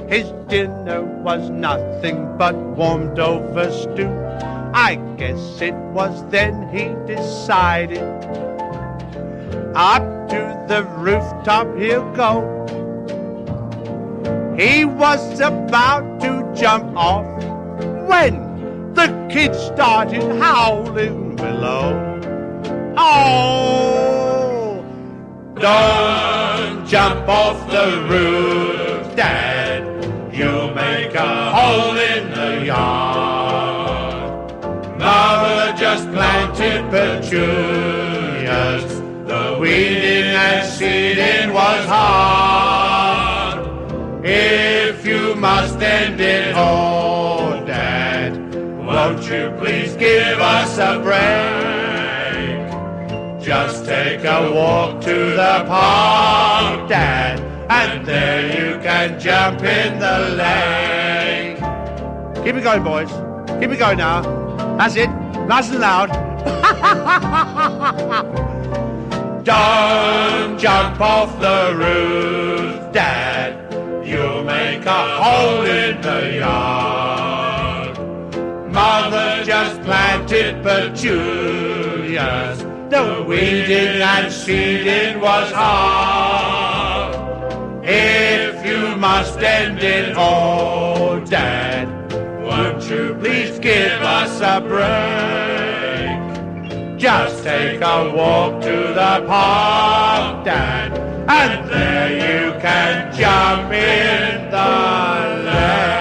His dinner was nothing but warmed over stew. I guess it was then he decided up to the rooftop he'll go. He was about to jump off when the kids started howling below. Oh, don't jump off the roof, Dad. You'll make a hole in the yard. Mother just planted petunias. The weeding and seeding was hard. If you must end it all, Dad, won't you please give us a break? Just take a walk to the park, Dad, and there you can jump in the lake. Keep it going, boys. Keep it going now. That's it. Nice and loud. Don't jump off the roof, Dad. You'll make a hole in the yard. Mother just planted petunias. The weeding and seeding was hard. If you must end it all, Dad, won't you please give us a break? Just take a walk to the park, Dad, and there you can jump in the lake.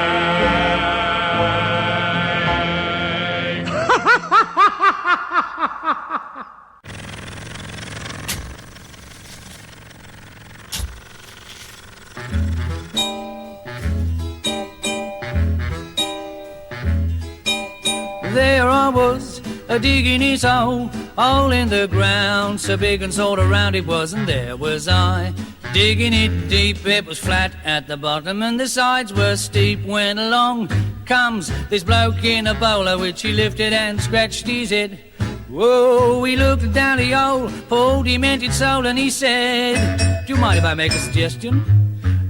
digging his hole in the ground, so big and sort of round it was, and there was I, digging it deep. It was flat at the bottom and the sides were steep. When along comes this bloke in a bowler, which he lifted and scratched his head. Whoa, he looked down the hole, poor demented soul, and he said, do you mind if I make a suggestion?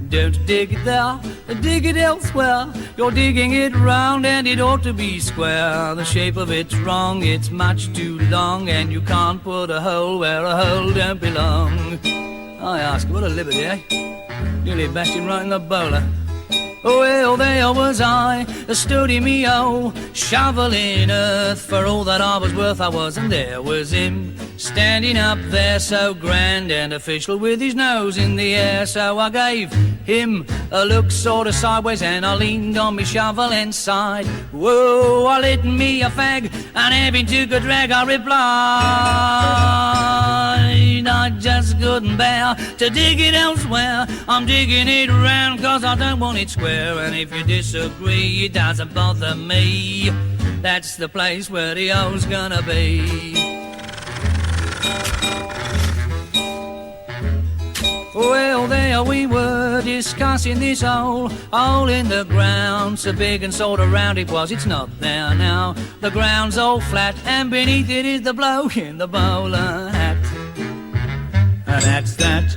Don't dig it there, dig it elsewhere. You're digging it round and it ought to be square. The shape of it's wrong, it's much too long, and you can't put a hole where a hole don't belong. I ask, what a liberty, eh? Nearly bashed him right in the bowler. Well, there was I, stood in me shoveling earth. For all that I was worth, I was, and there was him, standing up there so grand and official, with his nose in the air. So I gave him a look sort of sideways, and I leaned on me shovel and sighed. Whoa, I lit me a fag, and having took a drag, I replied, I just couldn't bear to dig it elsewhere. I'm digging it round 'cause I don't want it square. And if you disagree, it doesn't bother me. That's the place where the hole's gonna be. Well, there we were discussing this hole in the ground, so big and sort of round it was. It's not there now. The ground's all flat, and beneath it is the bloke in the bowler hat. And that's that.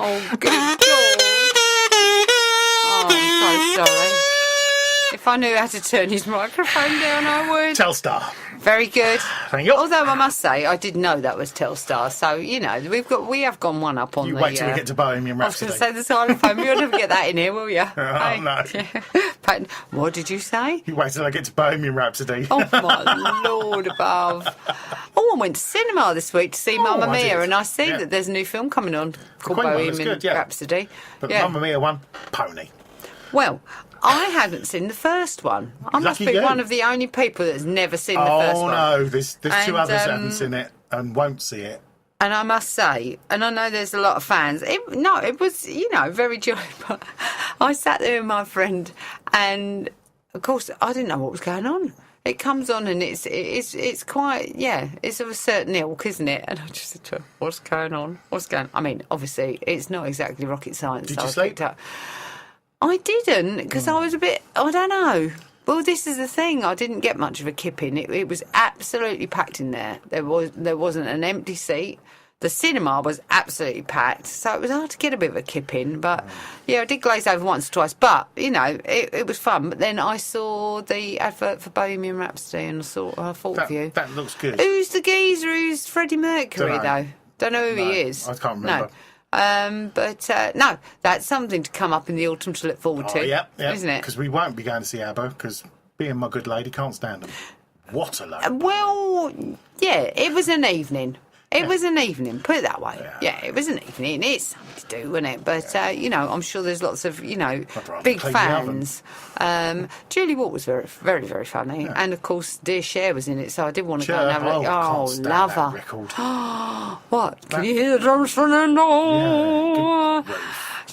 Oh, good God. Oh, I'm so sorry. If I knew how to turn his microphone down, I would. Telstar. Very good. Thank you. Although I must say, I didn't know that was Telstar, so you know we have gone one up on You the. wait till we get to Bohemian I was Rhapsody. going to say the silent phone. You'll never get that in here, will you? Oh, no. But what did you say? You wait till I get to Bohemian Rhapsody. Oh my Lord above! Oh, I went to cinema this week to see Mamma I Mia, did. and I see Yeah. that there's a new film coming on called Queen one was Bohemian good, yeah. Rhapsody. But yeah. Mamma Mia one, pony. Well, I hadn't seen the first one. I must Lucky be you. one of the only people that's never seen the first Oh one. no, there's two And, others that haven't seen it and won't see it. And I must say, and I know there's a lot of fans. It was, very jolly. But I sat there with my friend, and of course, I didn't know what was going on. It comes on, and it's quite, it's of a certain ilk, isn't it? And I just said to her, "What's going on? What's going on?" I mean, obviously, it's not exactly rocket science. Did so you I sleep? picked up. I didn't, because I was a bit, I don't know. Well, this is the thing. I didn't get much of a kip in. It was absolutely packed in there. There wasn't an empty seat. The cinema was absolutely packed, so it was hard to get a bit of a kip in. But I did glaze over once or twice. But it was fun. But then I saw the advert for Bohemian Rhapsody, and I thought of you. That looks good. Who's the geezer? Who's Freddie Mercury Dunno. though? Don't know who he is. I can't remember. No. No, that's something to come up in the autumn to look forward to. Yeah, isn't it? Because we won't be going to see ABBA, because being my good lady can't stand them. What a load. Well, yeah, it was an evening. It was an evening, put it that way. Yeah, it was an evening. It's something to do, isn't it? But, I'm sure there's lots of, big clean the fans. Julie Ward was very, very, very funny. Yeah. And, of course, Dear Cher was in it, so I did want to go and have a look. Oh, love her. Record. What? Can you hear the drums, Fernando? Yeah,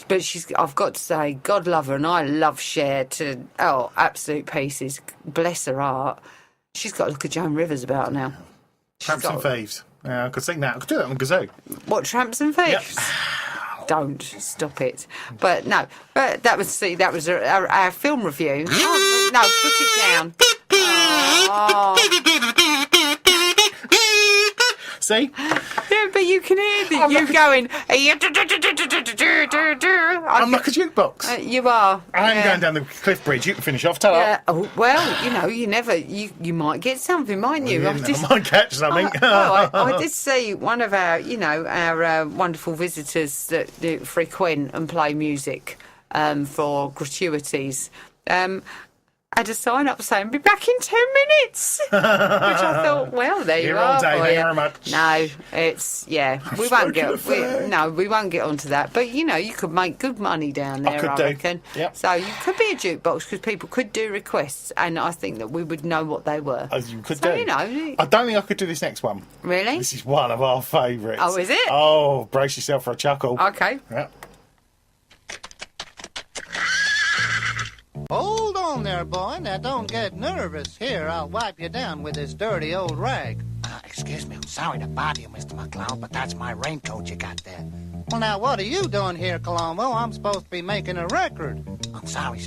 But I've got to say, God love her, and I love Cher to, absolute pieces. Bless her heart. She's got a look at Joan Rivers about her now. Tramps and Thieves. Yeah, I could sing that. I could do that on Kazoo. What, Tramps and Thieves? Yep. Don't stop it. But no, that was our film review. Oh, no, put it down. Oh. See? Yeah, but you can hear you going. I'm like a jukebox. You are. I'm going down the cliff bridge. You can finish off. Ta-da. Yeah. Oh, well, you never. You might get something, mightn't you? I might catch something. I did see one of our, our wonderful visitors that frequent and play music for gratuities. Had a sign up saying, "Be back in 10 minutes," which I thought, well, there you Here are. all day, for thank you you. very much. No, it's we won't get onto that. But you could make good money down there. I reckon. Yep. So you could be a jukebox because people could do requests, and I think that we would know what they were. As you could so, do. I don't think I could do this next one. Really? This is one of our favourites. Oh, is it? Oh, brace yourself for a chuckle. Okay. Yep. on there, boy. Now, don't get nervous. Here, I'll wipe you down with this dirty old rag. Excuse me, I'm sorry to bother you, Mr. McCloud, but that's my raincoat you got there. Well, now, what are you doing here, Colombo? I'm supposed to be making a record. I'm sorry.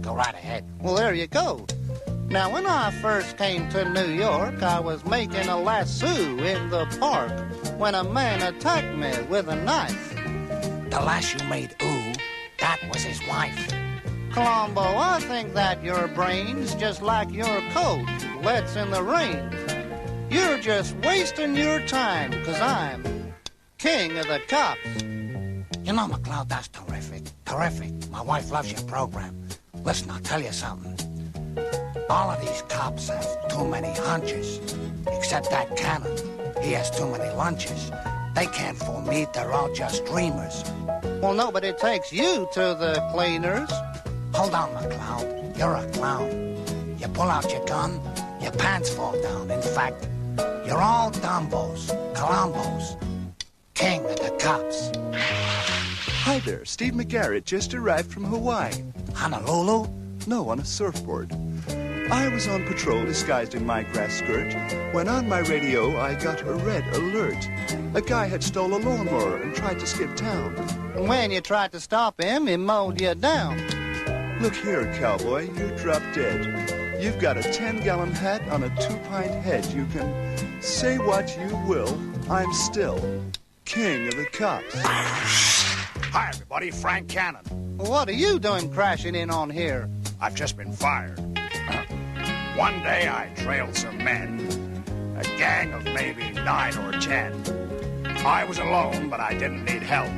Go right ahead. Well, there you go. Now, when I first came to New York, I was making a lasso in the park when a man attacked me with a knife. The lass you made ooh, that was his wife. Colombo, I think that your brain's just like your coat, lets in the rain. You're just wasting your time, 'cause I'm king of the cops. You know, McCloud, that's terrific. Terrific. My wife loves your program. Listen, I'll tell you something. All of these cops have too many hunches. Except that Cannon. He has too many lunches. They can't fool me. They're all just dreamers. Well, no, but it takes you to the cleaners. Hold on, McCloud. You're a clown. You pull out your gun, your pants fall down. In fact, you're all Dumbos, Colombos. King of the cops. Hi there, Steve McGarrett just arrived from Hawaii. Honolulu? No, on a surfboard. I was on patrol disguised in my grass skirt when on my radio I got a red alert. A guy had stole a lawnmower and tried to skip town. When you tried to stop him, he mowed you down. Look here, cowboy, you drop dead. You've got a 10-gallon hat on a 2-pint head. You can say what you will, I'm still king of the cops. Hi, everybody. Frank Cannon. What are you doing crashing in on here? I've just been fired. One day I trailed some men, a gang of maybe 9 or 10. I was alone, but I didn't need help.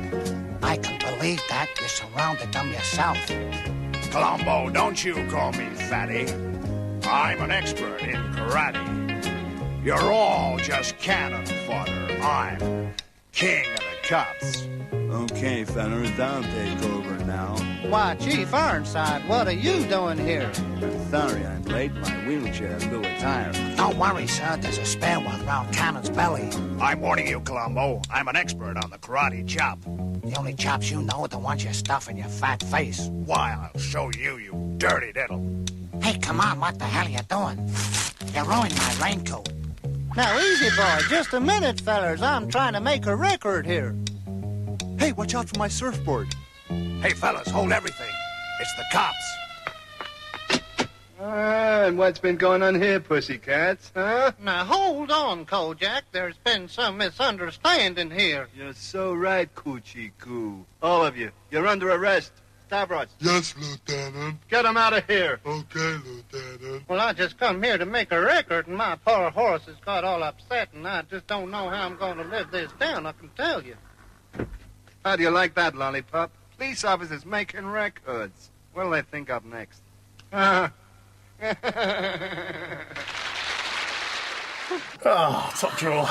I can believe that. You surrounded them yourself. Colombo, don't you call me fatty. I'm an expert in karate. You're all just cannon fodder. I'm king of the cops. Okay, fellas, I'll take over now. Why, Chief Ironside, what are you doing here? I'm sorry I'm late. My wheelchair blew a tire. Don't worry, sir. There's a spare one round Cannon's belly. I'm warning you, Colombo. I'm an expert on the karate chop. The only chops you know are the ones you stuff in your fat face. Why, I'll show you, you dirty diddle. Hey, come on. What the hell are you doing? You ruined my raincoat. Now, easy, boy. Just a minute, fellers. I'm trying to make a record here. Hey, watch out for my surfboard. Hey, fellas, hold everything. It's the cops. And what's been going on here, pussycats, huh? Now, hold on, Kojak. There's been some misunderstanding here. You're so right, Coochie Coo. All of you. You're under arrest. Stavros. Yes, Lieutenant. Get him out of here. Okay, Lieutenant. Well, I just come here to make a record, and my poor horse has got all upset, and I just don't know how I'm going to live this down, I can tell you. How do you like that, Lollipop? Police officers making records. What'll they think up next? Oh, top drawer.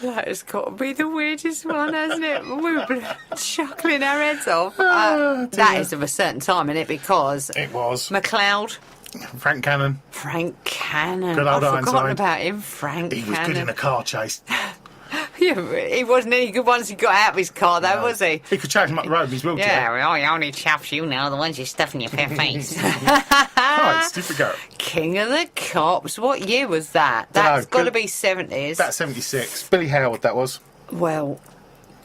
That has got to be the weirdest one, hasn't it? We were chuckling our heads off. That is of a certain time, isn't it? Because it was McCloud. Frank Cannon. Frank Cannon. Good old I've forgotten Ironside. about him. Frank He was Cannon. good in a car chase. Yeah, he wasn't any good once he got out of his car, though, was he? He could chase him up the road with his wheelchair. Yeah, well, the only chaps you know are the ones you stuff in your fair face. Right, stupid girl. King of the Cops. What year was that? That's got to be 70s. That's 76. Billy Howard, that was. Well,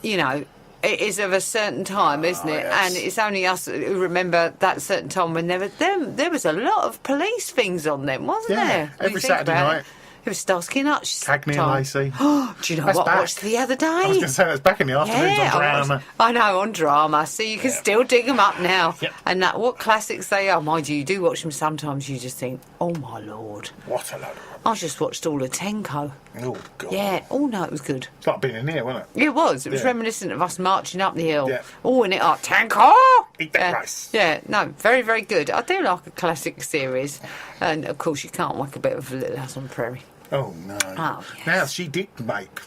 you know, it is of a certain time, isn't it? Yes. And it's only us who remember that certain time when there was a lot of police things on them, wasn't there? When you Every think Saturday about night. it. It was Starsky and Hutch. Cagney and time. Lacey. Do you know That's what I back. watched the other day? I was going to say that's back in the afternoons on drama. I know, on drama. So you can still dig them up now. Yep. And what classics they are. Mind you do watch them sometimes. You just think, oh my Lord. What a load of I just watched all of Tenko. Oh, God. Yeah. Oh, no, it was good. It's like being in here, wasn't it? It was. It was Yeah. reminiscent of us marching up the hill. Yeah. Oh, and it are Tenko! Eat that rice. Yeah, no, very, very good. I do like a classic series. And, of course, you can't like a bit of Little House on the Prairie. Oh, no. Oh, yes. Now, she did make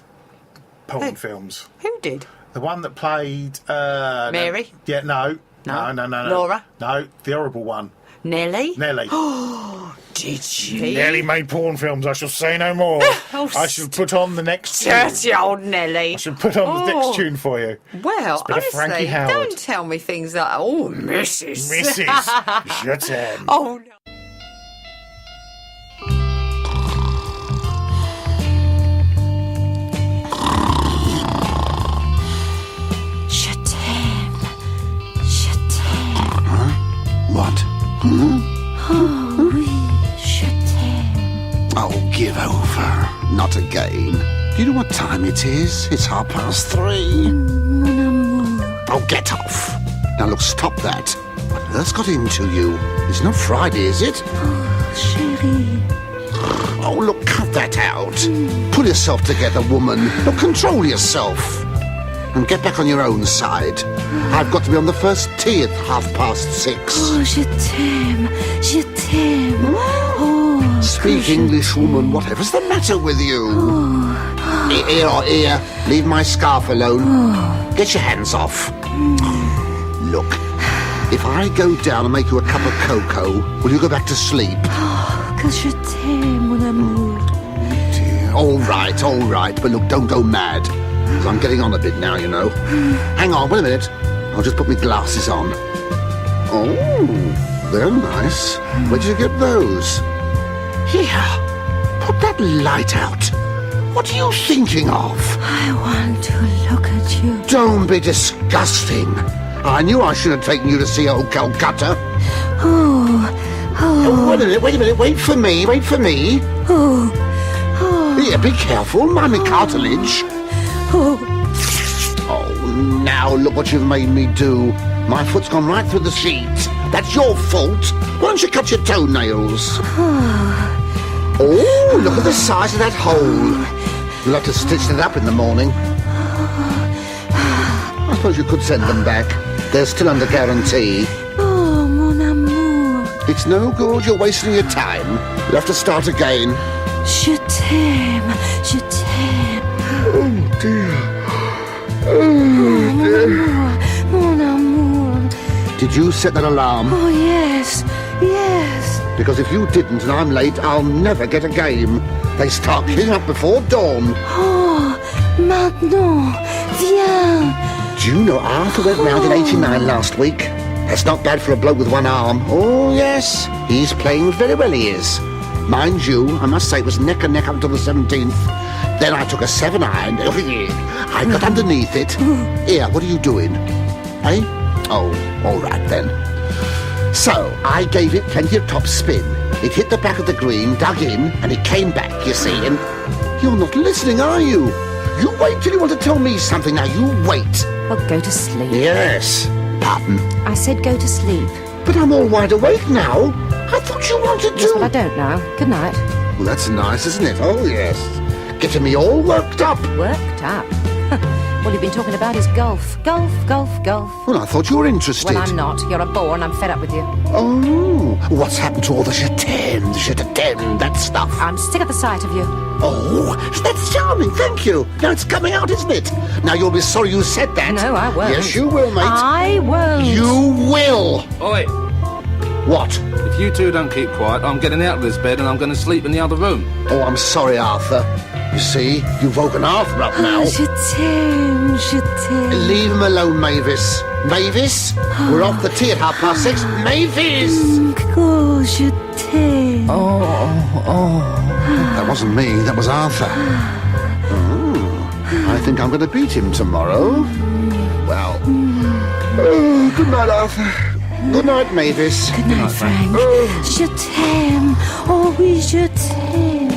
porn films. Who did? The one that played... Mary? No, No. No. Laura? No, the horrible one. Nellie? Nellie. Did she? Nelly made porn films. I shall say no more. Oh, I shall put on the next tune. Dirty old Nelly. I shall put on the Oh. next tune for you. Well, It's a bit of Frankie honestly, Howard. don't tell me things like, oh, Mrs. Mrs. Je t'aime. Oh, no. Je t'aime. Je t'aime. What? Oh, oui, je t'aime. Oh, give over. Not again. Do you know what time it is? It's 3:30. Mon amour. Oh, get off. Now, look, stop that. What on earth's got into you? It's not Friday, is it? Chérie. Oh, look, cut that out. Pull yourself together, woman. Look, control yourself. And get back on your own side. I've got to be on the first tee at 6:30. Oh, je t'aime. Je t'aime. Oh. Speak English, woman. Whatever's the matter with you? Here. Leave my scarf alone. Get your hands off. Look, if I go down and make you a cup of cocoa, will you go back to sleep? Que je t'aime, mon amour. All right. But look, don't go mad. 'Cause I'm getting on a bit now, you know. Hang on, wait a minute. I'll just put my glasses on. Oh, they're nice. Where did you get those? Here, put that light out. What are you thinking of? I want to look at you. Don't be disgusting. I knew I should have taken you to see old Calcutta. Oh. Wait a minute, wait for me. Oh. Here, be careful, mind me cartilage. Oh. Oh, now look what you've made me do. My foot's gone right through the sheet. That's your fault. Why don't you cut your toenails? Oh, look at the size of that hole. You'll have to stitch it up in the morning. I suppose you could send them back. They're still under guarantee. Oh, mon amour. It's no good. You're wasting your time. You'll have to start again. Je t'aime. Je t'aime. Oh, dear. Mon amour. Did you set that alarm? Oh, yes. Yes. Because if you didn't and I'm late, I'll never get a game. They start queuing up before dawn. Oh, maintenant. Viens. Do you know Arthur went round in 89 last week? That's not bad for a bloke with one arm. Oh, yes. He's playing very well, he is. Mind you, I must say it was neck and neck up until the 17th. Then I took a 7-iron. I got underneath it. Here, what are you doing? Eh? Oh, all right then. So, I gave it plenty of top spin. It hit the back of the green, dug in, and it came back, you see, and... You're not listening, are you? You wait till you want to tell me something. Now, you wait. Oh, go to sleep. Yes. Pardon? I said go to sleep. But I'm all wide awake now. I thought you wanted to... Yes, but I don't now. Good night. Well, that's nice, isn't it? Oh, yes. Getting me all worked up. Worked up? All you've been talking about is golf. Golf. Well, I thought you were interested. Well, I'm not. You're a bore and I'm fed up with you. Oh, what's happened to all the je t'aime, that stuff? I'm sick of the sight of you. Oh, that's charming, thank you. Now it's coming out, isn't it? Now you'll be sorry you said that. No, I won't. Yes, you will, mate. I won't. You will. Oi. What? If you two don't keep quiet, I'm getting out of this bed and I'm going to sleep in the other room. Oh, I'm sorry, Arthur. You see, you've woken Arthur up now. Je t'aime. Leave him alone, Mavis. Mavis? We're off the tee at 6:30. Mavis! Oh, je t'aime. That wasn't me, that was Arthur. I think I'm going to beat him tomorrow. Well, good night, Arthur. Good night, Mavis. Good night, Frank. Je t'aime. Oh oui, je t'aime.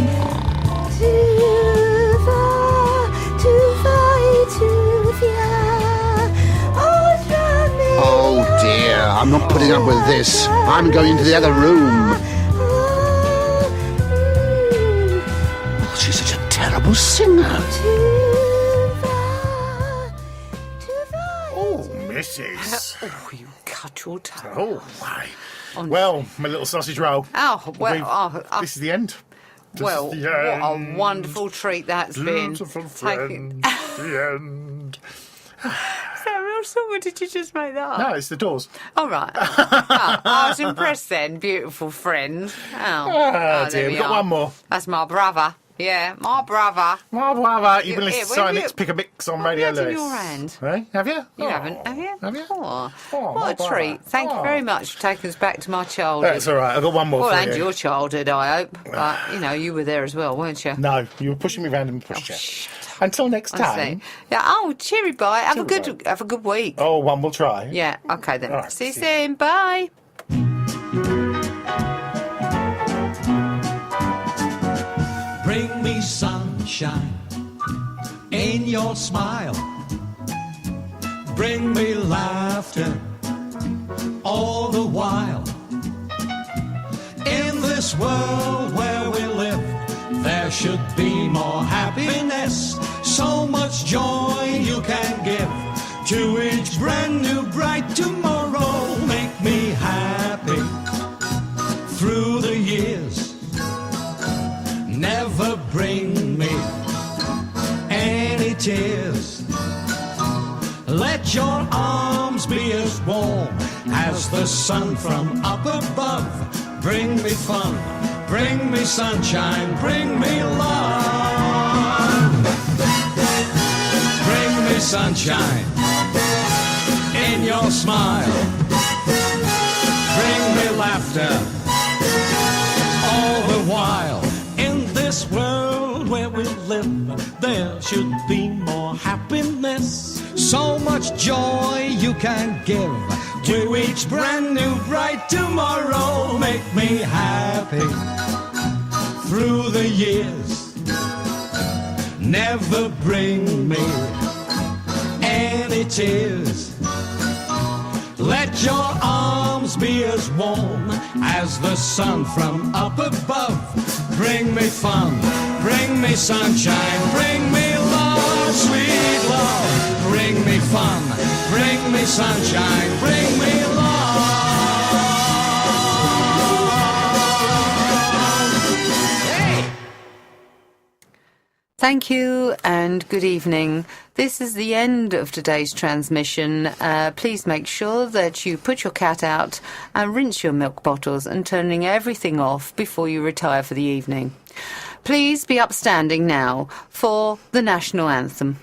Tu vas et tu viens. Oh, jamais. Oh dear, I'm not putting up with this. I'm going into the other room. Oh, she's such a terrible singer. Oh, Mrs. Oh, you cut your tongue. Oh, my. Well, my little sausage roll. Oh, well, This is the end. This well, is the what a end. wonderful treat that's been. Beautiful friend. The end. Is that right? original song, or did you just make that up? No, it's the Doors. All right. Oh, I was impressed then, beautiful friend. Dear, there we've got one more. That's my brother. Yeah, my brother. My brother. You've been Yeah, listening to when Science you- Pick a Mix on What Radio have you had Lewis. in your hand? Hey, have you? You haven't, have you? Have you? Oh, my what a brother. treat. Thank you very much for taking us back to my childhood. That's all right. I've got one more Well, for and you. your childhood, I hope. But, you were there as well, weren't you? No, you were pushing me around in the pushchair. Until next Honestly. time. Yeah. Oh, cheery bye. Have a good week. Oh, one we'll try. Yeah. Okay then. All right, See you see soon. Bye. Bring me sunshine in your smile. Bring me laughter all the while. In this world where we live, there should be more happiness. So much joy you can give to each brand new bright tomorrow. Make me happy through the years. Never bring me any tears. Let your arms be as warm as the sun from up above. Bring me fun, bring me sunshine, bring me love. Bring me sunshine in your smile. Bring me laughter all the while. In this world where we live, there should be more happiness. So much joy you can give to each brand new bright tomorrow. Make me happy through the years. Never bring me any tears. Let your arms be as warm as the sun from up above. Bring me fun, bring me sunshine, bring me love, sweet love. Bring me fun, bring me sunshine, bring me love. Thank you and good evening. This is the end of today's transmission. Please make sure that you put your cat out and rinse your milk bottles and turning everything off before you retire for the evening. Please be upstanding now for the national anthem.